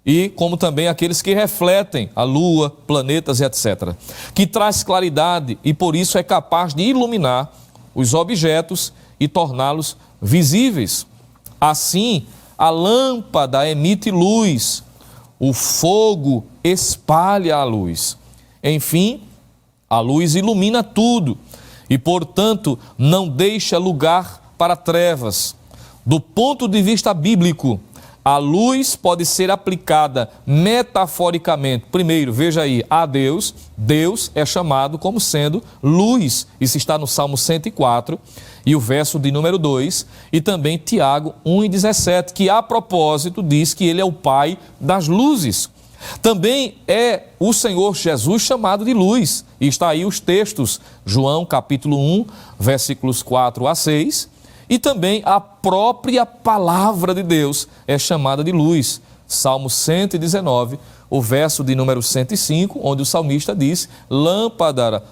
[SPEAKER 1] e como também aqueles que refletem a lua, planetas e etc., que traz claridade e por isso é capaz de iluminar os objetos e torná-los visíveis. Assim, a lâmpada emite luz, o fogo espalha a luz. Enfim, a luz ilumina tudo e, portanto, não deixa lugar para trevas. Do ponto de vista bíblico, a luz pode ser aplicada metaforicamente. Primeiro, veja aí, a Deus. Deus é chamado como sendo luz. Isso está no Salmo 104 e o verso de número 2. E também Tiago 1,17, que a propósito diz que ele é o Pai das luzes. Também é o Senhor Jesus chamado de luz. E está aí os textos, João capítulo 1, versículos 4 a 6. E também a própria palavra de Deus é chamada de luz. Salmo 119, o verso de número 105, onde o salmista diz: lâmpada,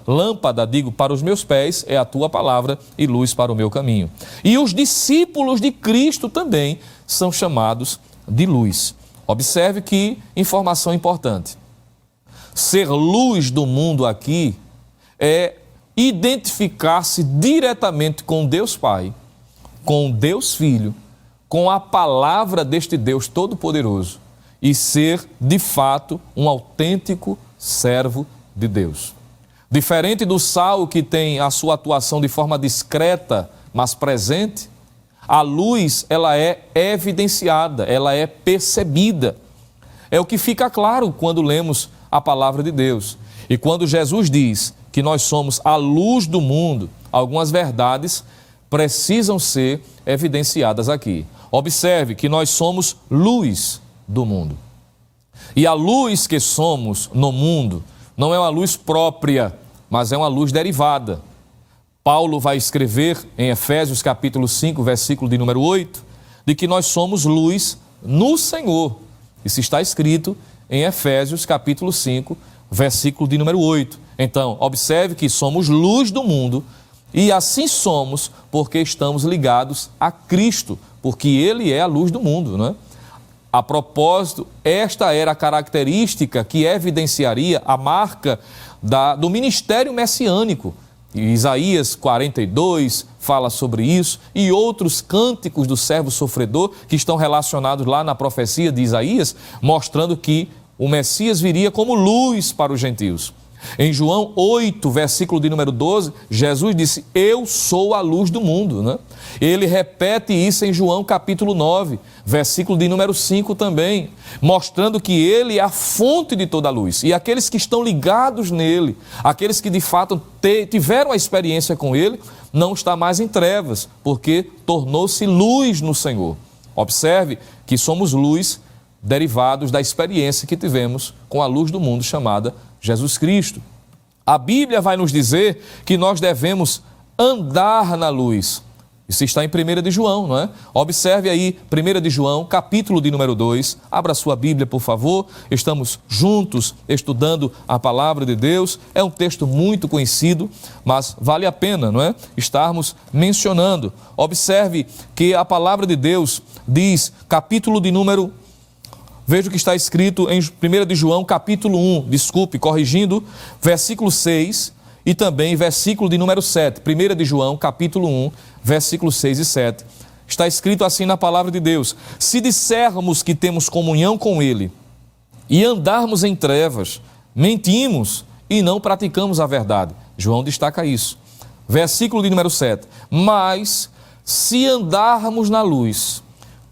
[SPEAKER 1] digo, para os meus pés é a tua palavra e luz para o meu caminho. E os discípulos de Cristo também são chamados de luz. Observe que informação importante. Ser luz do mundo aqui é identificar-se diretamente com Deus Pai, com Deus Filho, com a palavra deste Deus Todo-Poderoso e ser, de fato, um autêntico servo de Deus. Diferente do sal que tem a sua atuação de forma discreta, mas presente, a luz, ela é evidenciada, ela é percebida. É o que fica claro quando lemos a palavra de Deus. E quando Jesus diz que nós somos a luz do mundo, algumas verdades precisam ser evidenciadas aqui. Observe que nós somos luz do mundo. E a luz que somos no mundo não é uma luz própria, mas é uma luz derivada. Paulo vai escrever em Efésios capítulo 5, versículo de número 8, de que nós somos luz no Senhor. Isso está escrito em Efésios capítulo 5, versículo de número 8. Então, observe que somos luz do mundo e assim somos porque estamos ligados a Cristo, porque Ele é a luz do mundo, não é? A propósito, esta era a característica que evidenciaria a marca do ministério messiânico. Isaías 42 fala sobre isso e outros cânticos do servo sofredor que estão relacionados lá na profecia de Isaías, mostrando que o Messias viria como luz para os gentios. Em João 8, versículo de número 12, Jesus disse, eu sou a luz do mundo, né? Ele repete isso em João capítulo 9, versículo de número 5 também, mostrando que ele é a fonte de toda a luz. E aqueles que estão ligados nele, aqueles que de fato tiveram a experiência com ele, não está mais em trevas, porque tornou-se luz no Senhor. Observe que somos luz derivados da experiência que tivemos com a luz do mundo chamada Jesus Cristo. A Bíblia vai nos dizer que nós devemos andar na luz. Isso está em 1 de João, não é? Observe aí 1 de João, capítulo de número 2. Abra sua Bíblia, por favor. Estamos juntos estudando a palavra de Deus. É um texto muito conhecido, mas vale a pena, não é? Estarmos mencionando. Observe que a palavra de Deus diz, capítulo de número... Veja o que está escrito em 1 de João, capítulo 1, corrigindo, versículo 6 e também versículo de número 7. 1 de João, capítulo 1, versículos 6 e 7. Está escrito assim na palavra de Deus, se dissermos que temos comunhão com Ele e andarmos em trevas, mentimos e não praticamos a verdade. João destaca isso. Versículo de número 7. Mas se andarmos na luz,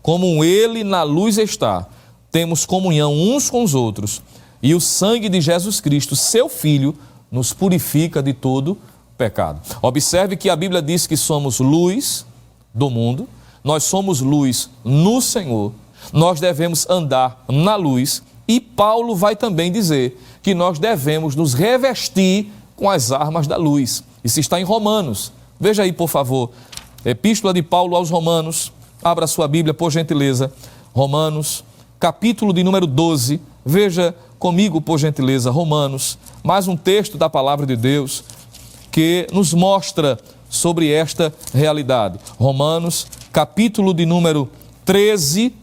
[SPEAKER 1] como Ele na luz está, temos comunhão uns com os outros, e o sangue de Jesus Cristo, seu Filho, nos purifica de todo pecado. Observe que a Bíblia diz que somos luz do mundo, nós somos luz no Senhor, nós devemos andar na luz, e Paulo vai também dizer que nós devemos nos revestir com as armas da luz. Isso está em Romanos. Veja aí, por favor, Epístola de Paulo aos Romanos, abra sua Bíblia, por gentileza, Romanos, capítulo de número 12, veja comigo, por gentileza, Romanos, mais um texto da palavra de Deus que nos mostra sobre esta realidade. Romanos, capítulo de número 13,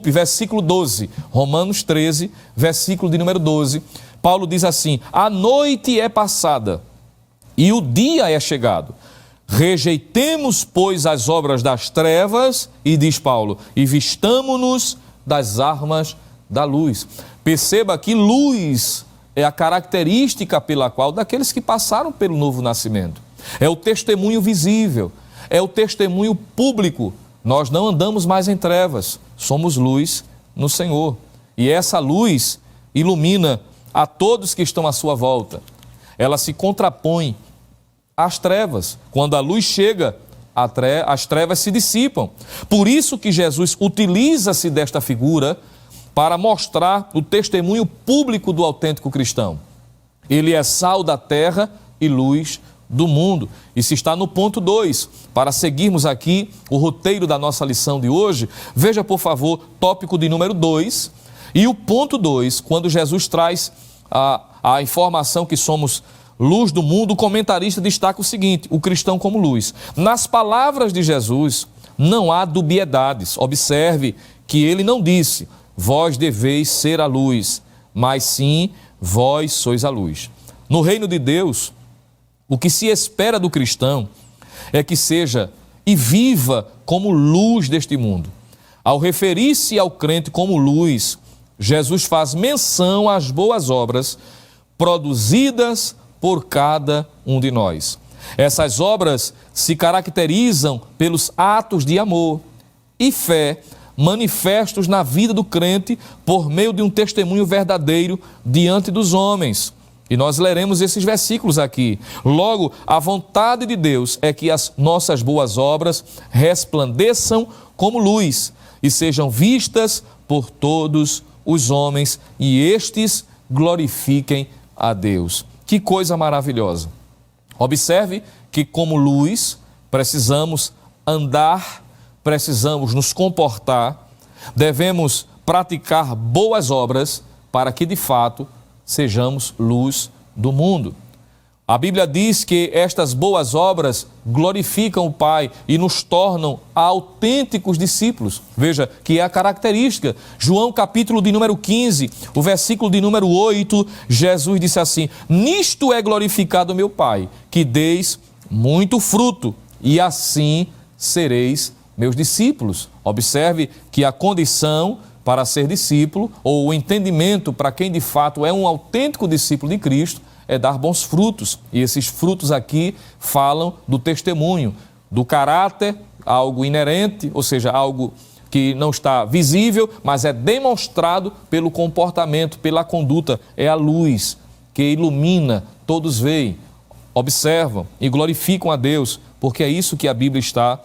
[SPEAKER 1] versículo 12. Romanos 13, versículo de número 12. Paulo diz assim, a noite é passada e o dia é chegado. Rejeitemos, pois, as obras das trevas, e diz Paulo, e vistamo-nos das armas da luz. Perceba que luz é a característica pela qual daqueles que passaram pelo novo nascimento. É o testemunho visível, é o testemunho público. Nós não andamos mais em trevas, somos luz no Senhor. E essa luz ilumina a todos que estão à sua volta. Ela se contrapõe às trevas. Quando a luz chega, as trevas se dissipam. Por isso que Jesus utiliza-se desta figura para mostrar o testemunho público do autêntico cristão. Ele é sal da terra e luz do mundo. Isso está no ponto 2. Para seguirmos aqui o roteiro da nossa lição de hoje, veja, por favor, tópico de número 2. E o ponto 2, quando Jesus traz a informação que somos luz do mundo, o comentarista destaca o seguinte, o cristão como luz. Nas palavras de Jesus, não há dubiedades. Observe que ele não disse, vós deveis ser a luz, mas sim, vós sois a luz. No reino de Deus, o que se espera do cristão é que seja e viva como luz deste mundo. Ao referir-se ao crente como luz, Jesus faz menção às boas obras produzidas por cada um de nós. Essas obras se caracterizam pelos atos de amor e fé manifestos na vida do crente por meio de um testemunho verdadeiro diante dos homens. E nós leremos esses versículos aqui. Logo, a vontade de Deus é que as nossas boas obras resplandeçam como luz e sejam vistas por todos os homens e estes glorifiquem a Deus. Que coisa maravilhosa! Observe que como luz precisamos andar, precisamos nos comportar, devemos praticar boas obras para que de fato sejamos luz do mundo. A Bíblia diz que estas boas obras glorificam o Pai e nos tornam autênticos discípulos. Veja que é a característica. João capítulo de número 15, o versículo de número 8, Jesus disse assim: nisto é glorificado meu Pai, que deis muito fruto, e assim sereis meus discípulos. Observe que a condição para ser discípulo, ou o entendimento para quem de fato é um autêntico discípulo de Cristo, é dar bons frutos. E esses frutos aqui falam do testemunho, do caráter, algo inerente, ou seja, algo que não está visível, mas é demonstrado pelo comportamento, pela conduta. É a luz que ilumina, todos veem, observam e glorificam a Deus, porque é isso que a Bíblia está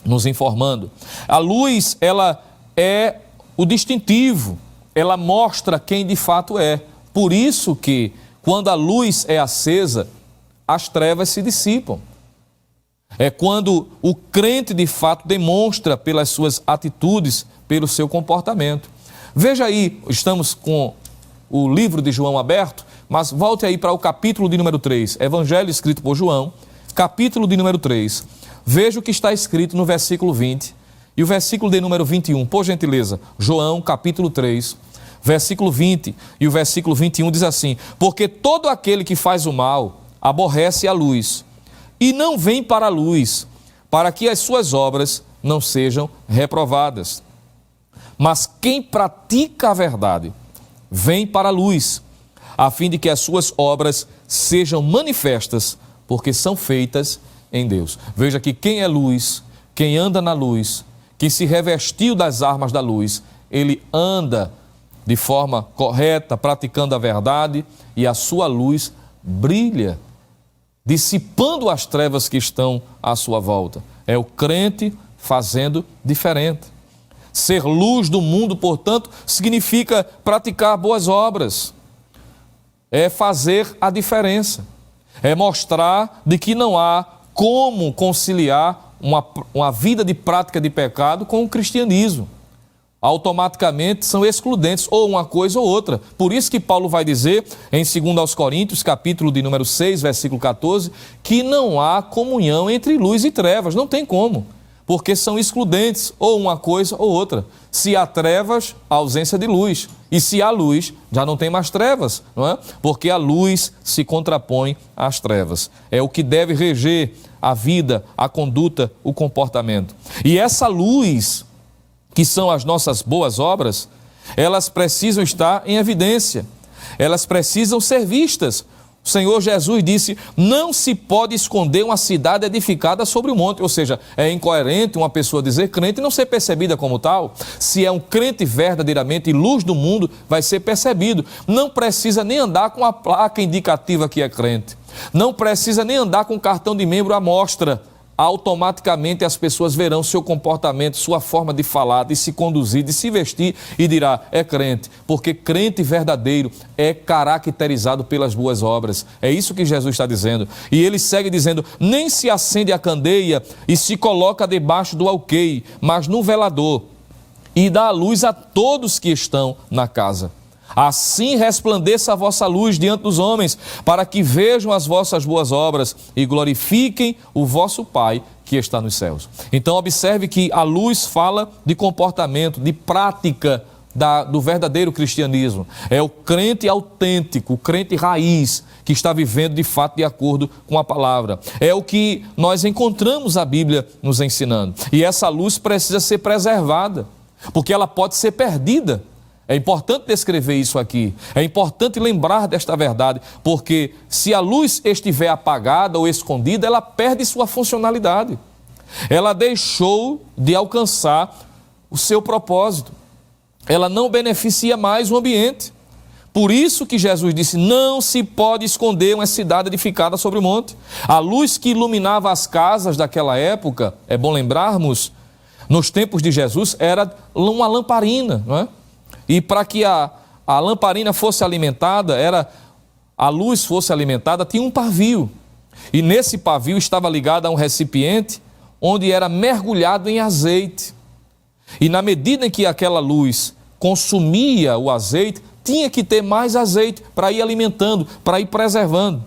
[SPEAKER 1] nos informando. A luz, ela é o distintivo, ela mostra quem de fato é. Por isso que, quando a luz é acesa, as trevas se dissipam. É quando o crente de fato demonstra pelas suas atitudes, pelo seu comportamento. Veja aí, estamos com o livro de João aberto, mas volte aí para o capítulo de número 3, Evangelho escrito por João, capítulo de número 3. Veja o que está escrito no versículo 20 e o versículo de número 21, por gentileza. João, capítulo 3, versículo 20 e o versículo 21 diz assim: porque todo aquele que faz o mal aborrece a luz e não vem para a luz, para que as suas obras não sejam reprovadas. Mas quem pratica a verdade vem para a luz, a fim de que as suas obras sejam manifestas, porque são feitas em Deus. Veja que quem é luz, quem anda na luz, que se revestiu das armas da luz, ele anda de forma correta, praticando a verdade, e a sua luz brilha, dissipando as trevas que estão à sua volta. É o crente fazendo diferente. Ser luz do mundo, portanto, significa praticar boas obras. É fazer a diferença. É mostrar de que não há como conciliar uma vida de prática de pecado com o cristianismo. Automaticamente são excludentes, ou uma coisa ou outra. Por isso que Paulo vai dizer, em 2 aos Coríntios, capítulo de número 6, versículo 14, que não há comunhão entre luz e trevas. Não tem como, porque são excludentes, ou uma coisa ou outra. Se há trevas, há ausência de luz. E se há luz, já não tem mais trevas, não é? Porque a luz se contrapõe às trevas. É o que deve reger a vida, a conduta, o comportamento. E essa luz, que são as nossas boas obras, elas precisam estar em evidência, elas precisam ser vistas. O Senhor Jesus disse: não se pode esconder uma cidade edificada sobre o monte. Ou seja, é incoerente uma pessoa dizer crente e não ser percebida como tal. Se é um crente verdadeiramente e luz do mundo, vai ser percebido. Não precisa nem andar com a placa indicativa que é crente. Não precisa nem andar com cartão de membro à mostra. Automaticamente as pessoas verão seu comportamento, sua forma de falar, de se conduzir, de se vestir e dirá: é crente, porque crente verdadeiro é caracterizado pelas boas obras. É isso que Jesus está dizendo. E ele segue dizendo: nem se acende a candeia e se coloca debaixo do alqueire, mas no velador, e dá a luz a todos que estão na casa. Assim resplandeça a vossa luz diante dos homens, para que vejam as vossas boas obras e glorifiquem o vosso Pai que está nos céus. Então observe que a luz fala de comportamento, de prática do verdadeiro cristianismo. É o crente autêntico, o crente raiz, que está vivendo de fato de acordo com a palavra. É o que nós encontramos a Bíblia nos ensinando. E essa luz precisa ser preservada, porque ela pode ser perdida. É importante descrever isso aqui, é importante lembrar desta verdade, porque se a luz estiver apagada ou escondida, ela perde sua funcionalidade. Ela deixou de alcançar o seu propósito. Ela não beneficia mais o ambiente. Por isso que Jesus disse: não se pode esconder uma cidade edificada sobre o monte. A luz que iluminava as casas daquela época, é bom lembrarmos, nos tempos de Jesus, era uma lamparina, não é? E para que a lamparina fosse alimentada, a luz fosse alimentada, tinha um pavio. E nesse pavio estava ligado a um recipiente onde era mergulhado em azeite. E na medida em que aquela luz consumia o azeite, tinha que ter mais azeite para ir alimentando, para ir preservando.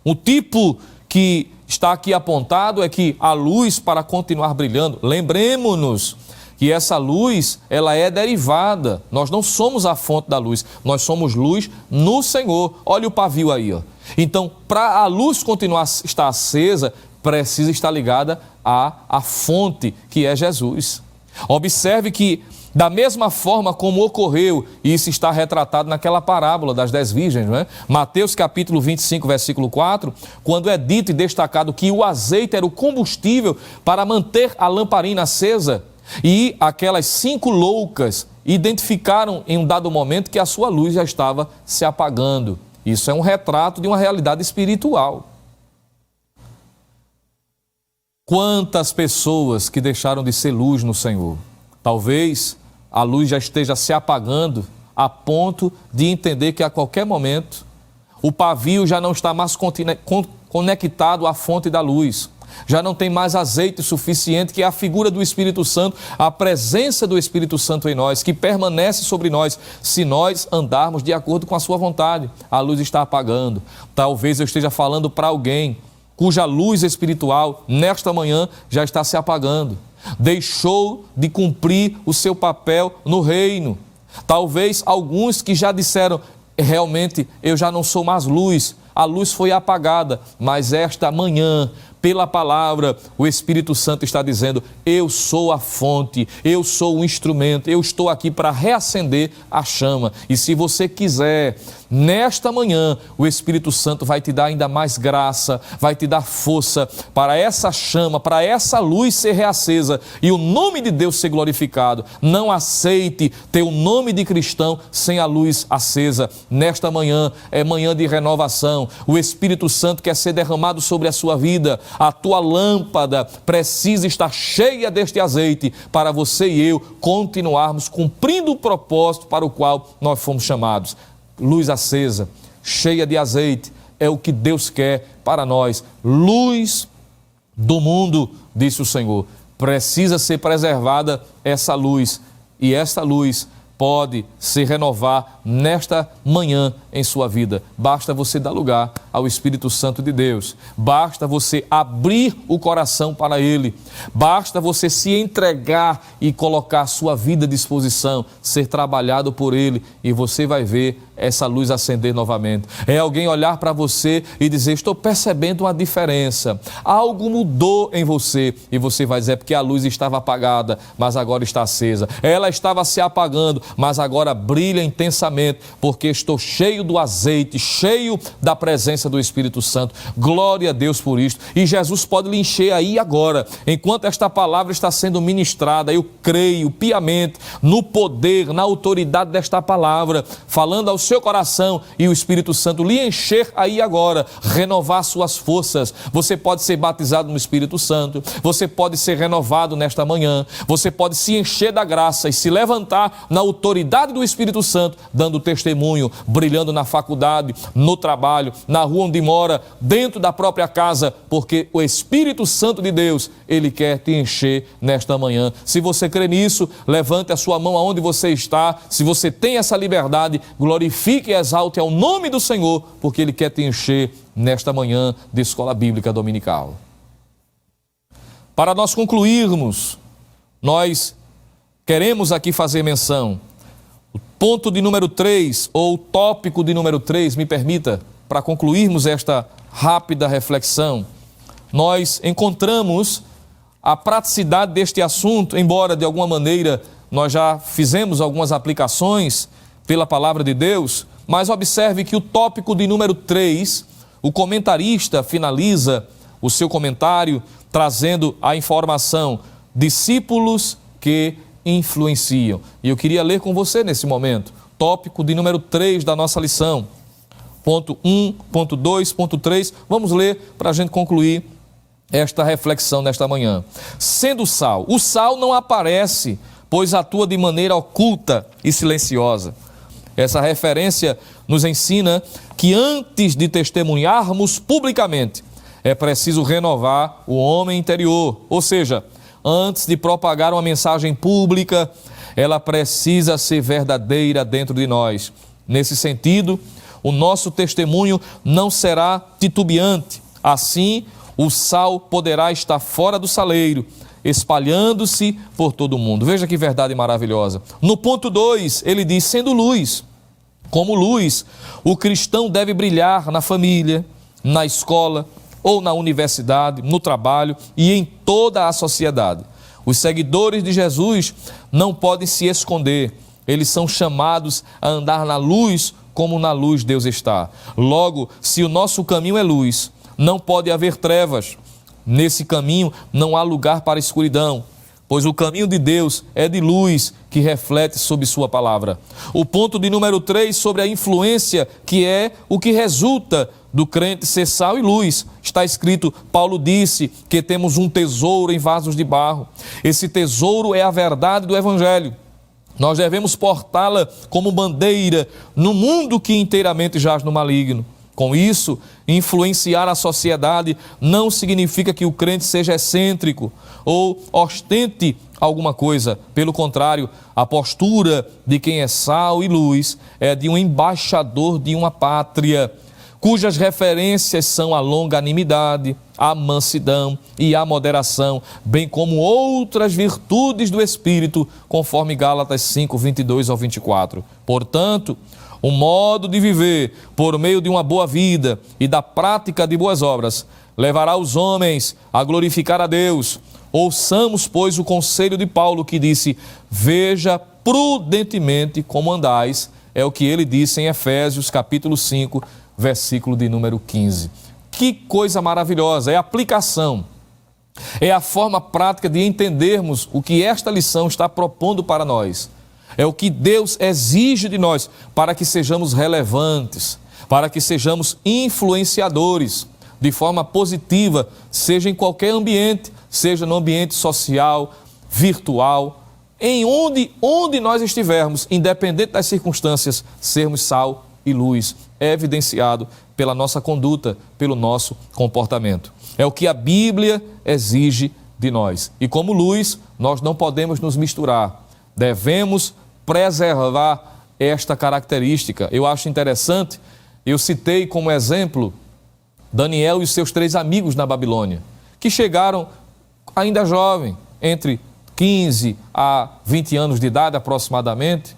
[SPEAKER 1] O tipo que está aqui apontado é que a luz, para continuar brilhando, lembremos-nos que essa luz, ela é derivada. Nós não somos a fonte da luz, nós somos luz no Senhor. Olha o pavio aí, ó. Então, para a luz continuar a estar acesa, precisa estar ligada à fonte, que é Jesus. Observe que, da mesma forma como ocorreu, e isso está retratado naquela parábola das 10 virgens, não é? Mateus capítulo 25, versículo 4, quando é dito e destacado que o azeite era o combustível para manter a lamparina acesa, e aquelas 5 loucas identificaram em um dado momento que a sua luz já estava se apagando. Isso é um retrato de uma realidade espiritual. Quantas pessoas que deixaram de ser luz no Senhor? Talvez a luz já esteja se apagando a ponto de entender que a qualquer momento o pavio já não está mais conectado à fonte da luz. Já não tem mais azeite suficiente, que é a figura do Espírito Santo, a presença do Espírito Santo em nós, que permanece sobre nós, se nós andarmos de acordo com a sua vontade. A luz está apagando. Talvez eu esteja falando para alguém cuja luz espiritual, nesta manhã, já está se apagando. Deixou de cumprir o seu papel no reino. Talvez alguns que já disseram, realmente, eu já não sou mais luz, a luz foi apagada, mas esta manhã, pela palavra, o Espírito Santo está dizendo, eu sou a fonte, eu sou o instrumento, eu estou aqui para reacender a chama. E se você quiser, nesta manhã, o Espírito Santo vai te dar ainda mais graça, vai te dar força para essa chama, para essa luz ser reacesa e o nome de Deus ser glorificado. Não aceite ter o nome de cristão sem a luz acesa. Nesta manhã é manhã de renovação. O Espírito Santo quer ser derramado sobre a sua vida. A tua lâmpada precisa estar cheia deste azeite para você e eu continuarmos cumprindo o propósito para o qual nós fomos chamados. Luz acesa, cheia de azeite, é o que Deus quer para nós. Luz do mundo, disse o Senhor. Precisa ser preservada essa luz, e esta luz pode se renovar nesta manhã em sua vida. Basta você dar lugar ao Espírito Santo de Deus. Basta você abrir o coração para Ele. Basta você se entregar e colocar a sua vida à disposição, ser trabalhado por Ele, e você vai ver essa luz acender novamente. É alguém olhar para você e dizer, estou percebendo uma diferença. Algo mudou em você. E você vai dizer, porque a luz estava apagada, mas agora está acesa. Ela estava se apagando, mas agora brilha intensamente, porque estou cheio do azeite, cheio da presença do Espírito Santo. Glória a Deus por isto. E Jesus pode lhe encher aí agora, enquanto esta palavra está sendo ministrada. Eu creio piamente no poder, na autoridade desta palavra, falando ao seu coração, e o Espírito Santo lhe encher aí agora, renovar suas forças. Você pode ser batizado no Espírito Santo, você pode ser renovado nesta manhã, você pode se encher da graça e se levantar na autoridade do Espírito Santo, dando testemunho, brilhando na faculdade, no trabalho, na rua onde mora, dentro da própria casa, porque o Espírito Santo de Deus, Ele quer te encher nesta manhã. Se você crê nisso, levante a sua mão aonde você está. Se você tem essa liberdade, glorifique e exalte ao nome do Senhor, porque Ele quer te encher nesta manhã de escola bíblica dominical. Para nós concluirmos, nós queremos aqui fazer menção. O ponto de número 3, ou o tópico de número 3, me permita, para concluirmos esta rápida reflexão, nós encontramos a praticidade deste assunto, embora de alguma maneira nós já fizemos algumas aplicações pela palavra de Deus, mas observe que o tópico de número 3, o comentarista finaliza o seu comentário trazendo a informação, discípulos que influenciam. E eu queria ler com você nesse momento, tópico de número 3 da nossa lição. Ponto 1, ponto 2, ponto 3, vamos ler para a gente concluir esta reflexão nesta manhã. Sendo sal, o sal não aparece, pois atua de maneira oculta e silenciosa. Essa referência nos ensina que antes de testemunharmos publicamente, é preciso renovar o homem interior, ou seja, antes de propagar uma mensagem pública, ela precisa ser verdadeira dentro de nós. Nesse sentido, o nosso testemunho não será titubeante. Assim, o sal poderá estar fora do saleiro, espalhando-se por todo o mundo. Veja que verdade maravilhosa. No ponto 2, ele diz, sendo luz. Como luz, o cristão deve brilhar na família, na escola ou na universidade, no trabalho e em toda a sociedade. Os seguidores de Jesus não podem se esconder. Eles são chamados a andar na luz como na luz Deus está. Logo, se o nosso caminho é luz, não pode haver trevas. Nesse caminho não há lugar para escuridão, pois o caminho de Deus é de luz que reflete sobre sua palavra. O ponto de número 3 sobre a influência, que é o que resulta do crente ser sal e luz. Está escrito, Paulo disse que temos um tesouro em vasos de barro. Esse tesouro é a verdade do Evangelho. Nós devemos portá-la como bandeira no mundo que inteiramente jaz no maligno. Com isso, influenciar a sociedade não significa que o crente seja excêntrico ou ostente alguma coisa. Pelo contrário, a postura de quem é sal e luz é de um embaixador de uma pátria, cujas referências são a longanimidade, a mansidão e a moderação, bem como outras virtudes do Espírito, conforme Gálatas 5, 22 ao 24. Portanto, o modo de viver por meio de uma boa vida e da prática de boas obras levará os homens a glorificar a Deus. Ouçamos, pois, o conselho de Paulo que disse, veja prudentemente como andais, é o que ele disse em Efésios capítulo 5, versículo de número 15. Que coisa maravilhosa, é a aplicação, é a forma prática de entendermos o que esta lição está propondo para nós. É o que Deus exige de nós para que sejamos relevantes, para que sejamos influenciadores de forma positiva, seja em qualquer ambiente, seja no ambiente social, virtual, em onde nós estivermos, independente das circunstâncias, sermos sal e luz, é evidenciado pela nossa conduta, pelo nosso comportamento. É o que a Bíblia exige de nós. E como luz, nós não podemos nos misturar. Devemos preservar esta característica. Eu acho interessante, eu citei como exemplo Daniel e os seus 3 amigos na Babilônia, que chegaram ainda jovem, entre 15 a 20 anos de idade aproximadamente,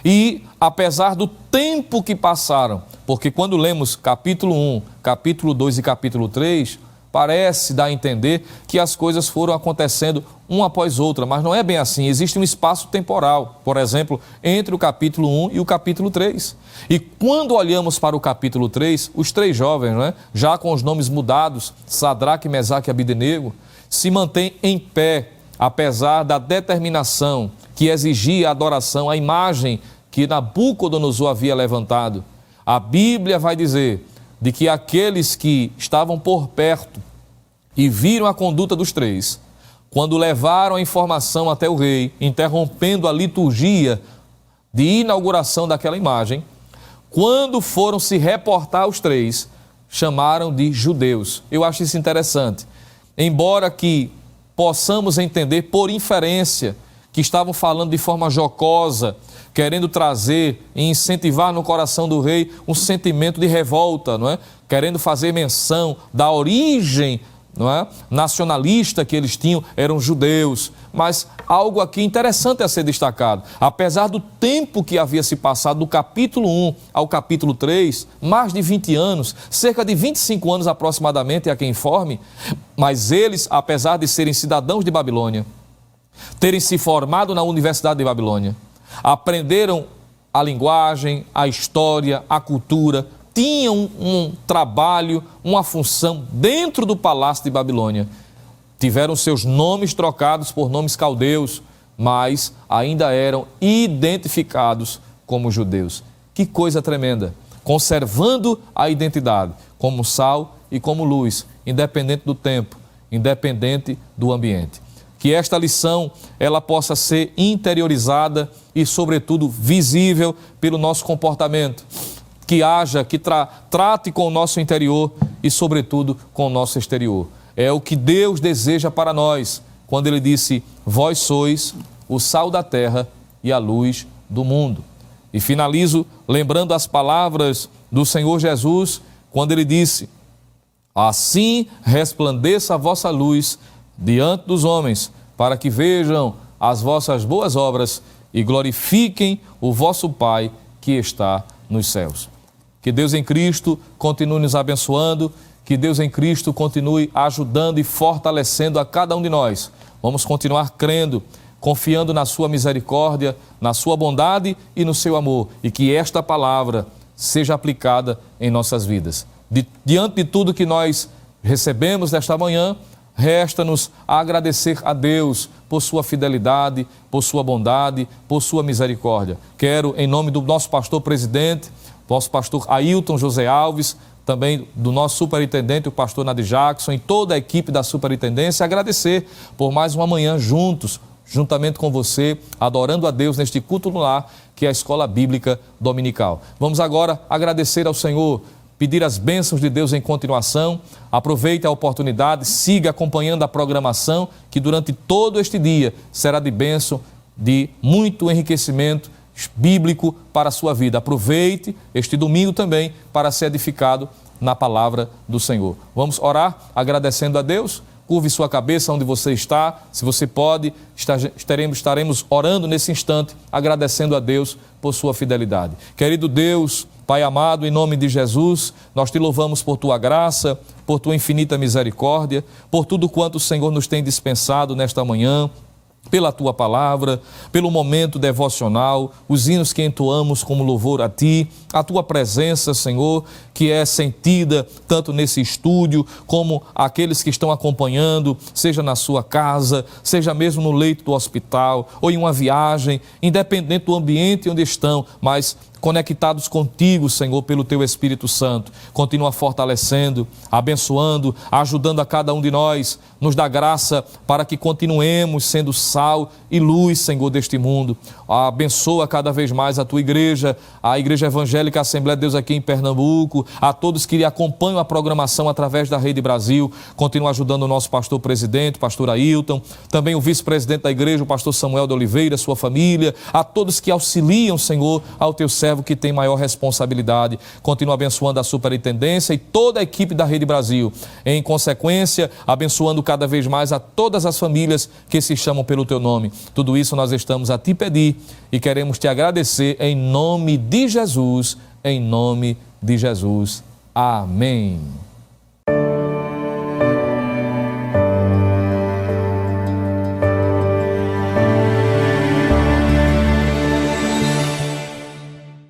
[SPEAKER 1] e apesar do tempo que passaram, porque quando lemos capítulo 1, capítulo 2 e capítulo 3, parece dar a entender que as coisas foram acontecendo uma após outra, mas não é bem assim. Existe um espaço temporal, por exemplo, entre o capítulo 1 e o capítulo 3. E quando olhamos para o capítulo 3, os 3 jovens, já com os nomes mudados, Sadraque, Mesaque e Abdenego, se mantêm em pé, apesar da determinação que exigia a adoração à imagem que Nabucodonosor havia levantado. A Bíblia vai dizer de que aqueles que estavam por perto e viram a conduta dos 3, quando levaram a informação até o rei, interrompendo a liturgia de inauguração daquela imagem, quando foram se reportar aos 3, chamaram de judeus. Eu acho isso interessante. Embora que possamos entender por inferência que estavam falando de forma jocosa, querendo trazer e incentivar no coração do rei um sentimento de revolta, querendo fazer menção da origem nacionalista que eles tinham, eram judeus. Mas algo aqui interessante a ser destacado. Apesar do tempo que havia se passado do capítulo 1 ao capítulo 3, mais de 20 anos, cerca de 25 anos aproximadamente, a quem informe, mas eles, apesar de serem cidadãos de Babilônia, terem se formado na Universidade de Babilônia, aprenderam a linguagem, a história, a cultura, tinham um trabalho, uma função dentro do palácio de Babilônia. Tiveram seus nomes trocados por nomes caldeus, mas ainda eram identificados como judeus. Que coisa tremenda! Conservando a identidade como sal e como luz, independente do tempo, independente do ambiente. Que esta lição ela possa ser interiorizada e, sobretudo, visível pelo nosso comportamento. Que haja, que trate com o nosso interior e, sobretudo, com o nosso exterior. É o que Deus deseja para nós, quando Ele disse, vós sois o sal da terra e a luz do mundo. E finalizo lembrando as palavras do Senhor Jesus, quando ele disse: assim resplandeça a vossa luz diante dos homens, para que vejam as vossas boas obras e glorifiquem o vosso Pai que está nos céus. Que Deus em Cristo continue nos abençoando, que Deus em Cristo continue ajudando e fortalecendo a cada um de nós. Vamos continuar crendo, confiando na sua misericórdia, na sua bondade e no seu amor, e que esta palavra seja aplicada em nossas vidas. Diante de tudo que nós recebemos nesta manhã, resta-nos agradecer a Deus por sua fidelidade, por sua bondade, por sua misericórdia. Quero, em nome do nosso pastor presidente, nosso pastor Ailton José Alves, também do nosso superintendente, o pastor Nadir Jackson, e toda a equipe da superintendência, agradecer por mais uma manhã juntos, juntamente com você, adorando a Deus neste culto no lar, que é a Escola Bíblica Dominical. Vamos agora agradecer ao Senhor, pedir as bênçãos de Deus em continuação. Aproveite a oportunidade, siga acompanhando a programação, que durante todo este dia será de bênção, de muito enriquecimento bíblico para a sua vida. Aproveite este domingo também para ser edificado na palavra do Senhor. Vamos orar agradecendo a Deus. Curve sua cabeça onde você está, se você pode, estaremos orando nesse instante, agradecendo a Deus por sua fidelidade. Querido Deus, Pai amado, em nome de Jesus, nós te louvamos por tua graça, por tua infinita misericórdia, por tudo quanto o Senhor nos tem dispensado nesta manhã, pela tua palavra, pelo momento devocional, os hinos que entoamos como louvor a ti, a tua presença, Senhor, que é sentida tanto nesse estúdio como aqueles que estão acompanhando, seja na sua casa, seja mesmo no leito do hospital ou em uma viagem, independente do ambiente onde estão, mas conectados contigo, Senhor, pelo Teu Espírito Santo. Continua fortalecendo, abençoando, ajudando a cada um de nós, nos dá graça para que continuemos sendo sal e luz, Senhor, deste mundo. Abençoa cada vez mais a Tua igreja, a Igreja Evangélica Assembleia de Deus aqui em Pernambuco, a todos que acompanham a programação através da Rede Brasil. Continua ajudando o nosso pastor presidente, pastor Ailton, também o vice-presidente da igreja, o pastor Samuel de Oliveira, sua família, a todos que auxiliam, Senhor, ao Teu servo que tem maior responsabilidade. Continua abençoando a superintendência e toda a equipe da Rede Brasil. Em consequência, abençoando cada vez mais a todas as famílias que se chamam pelo Teu nome. Tudo isso nós estamos a Te pedir e queremos Te agradecer em nome de Jesus, em nome de Jesus. Amém.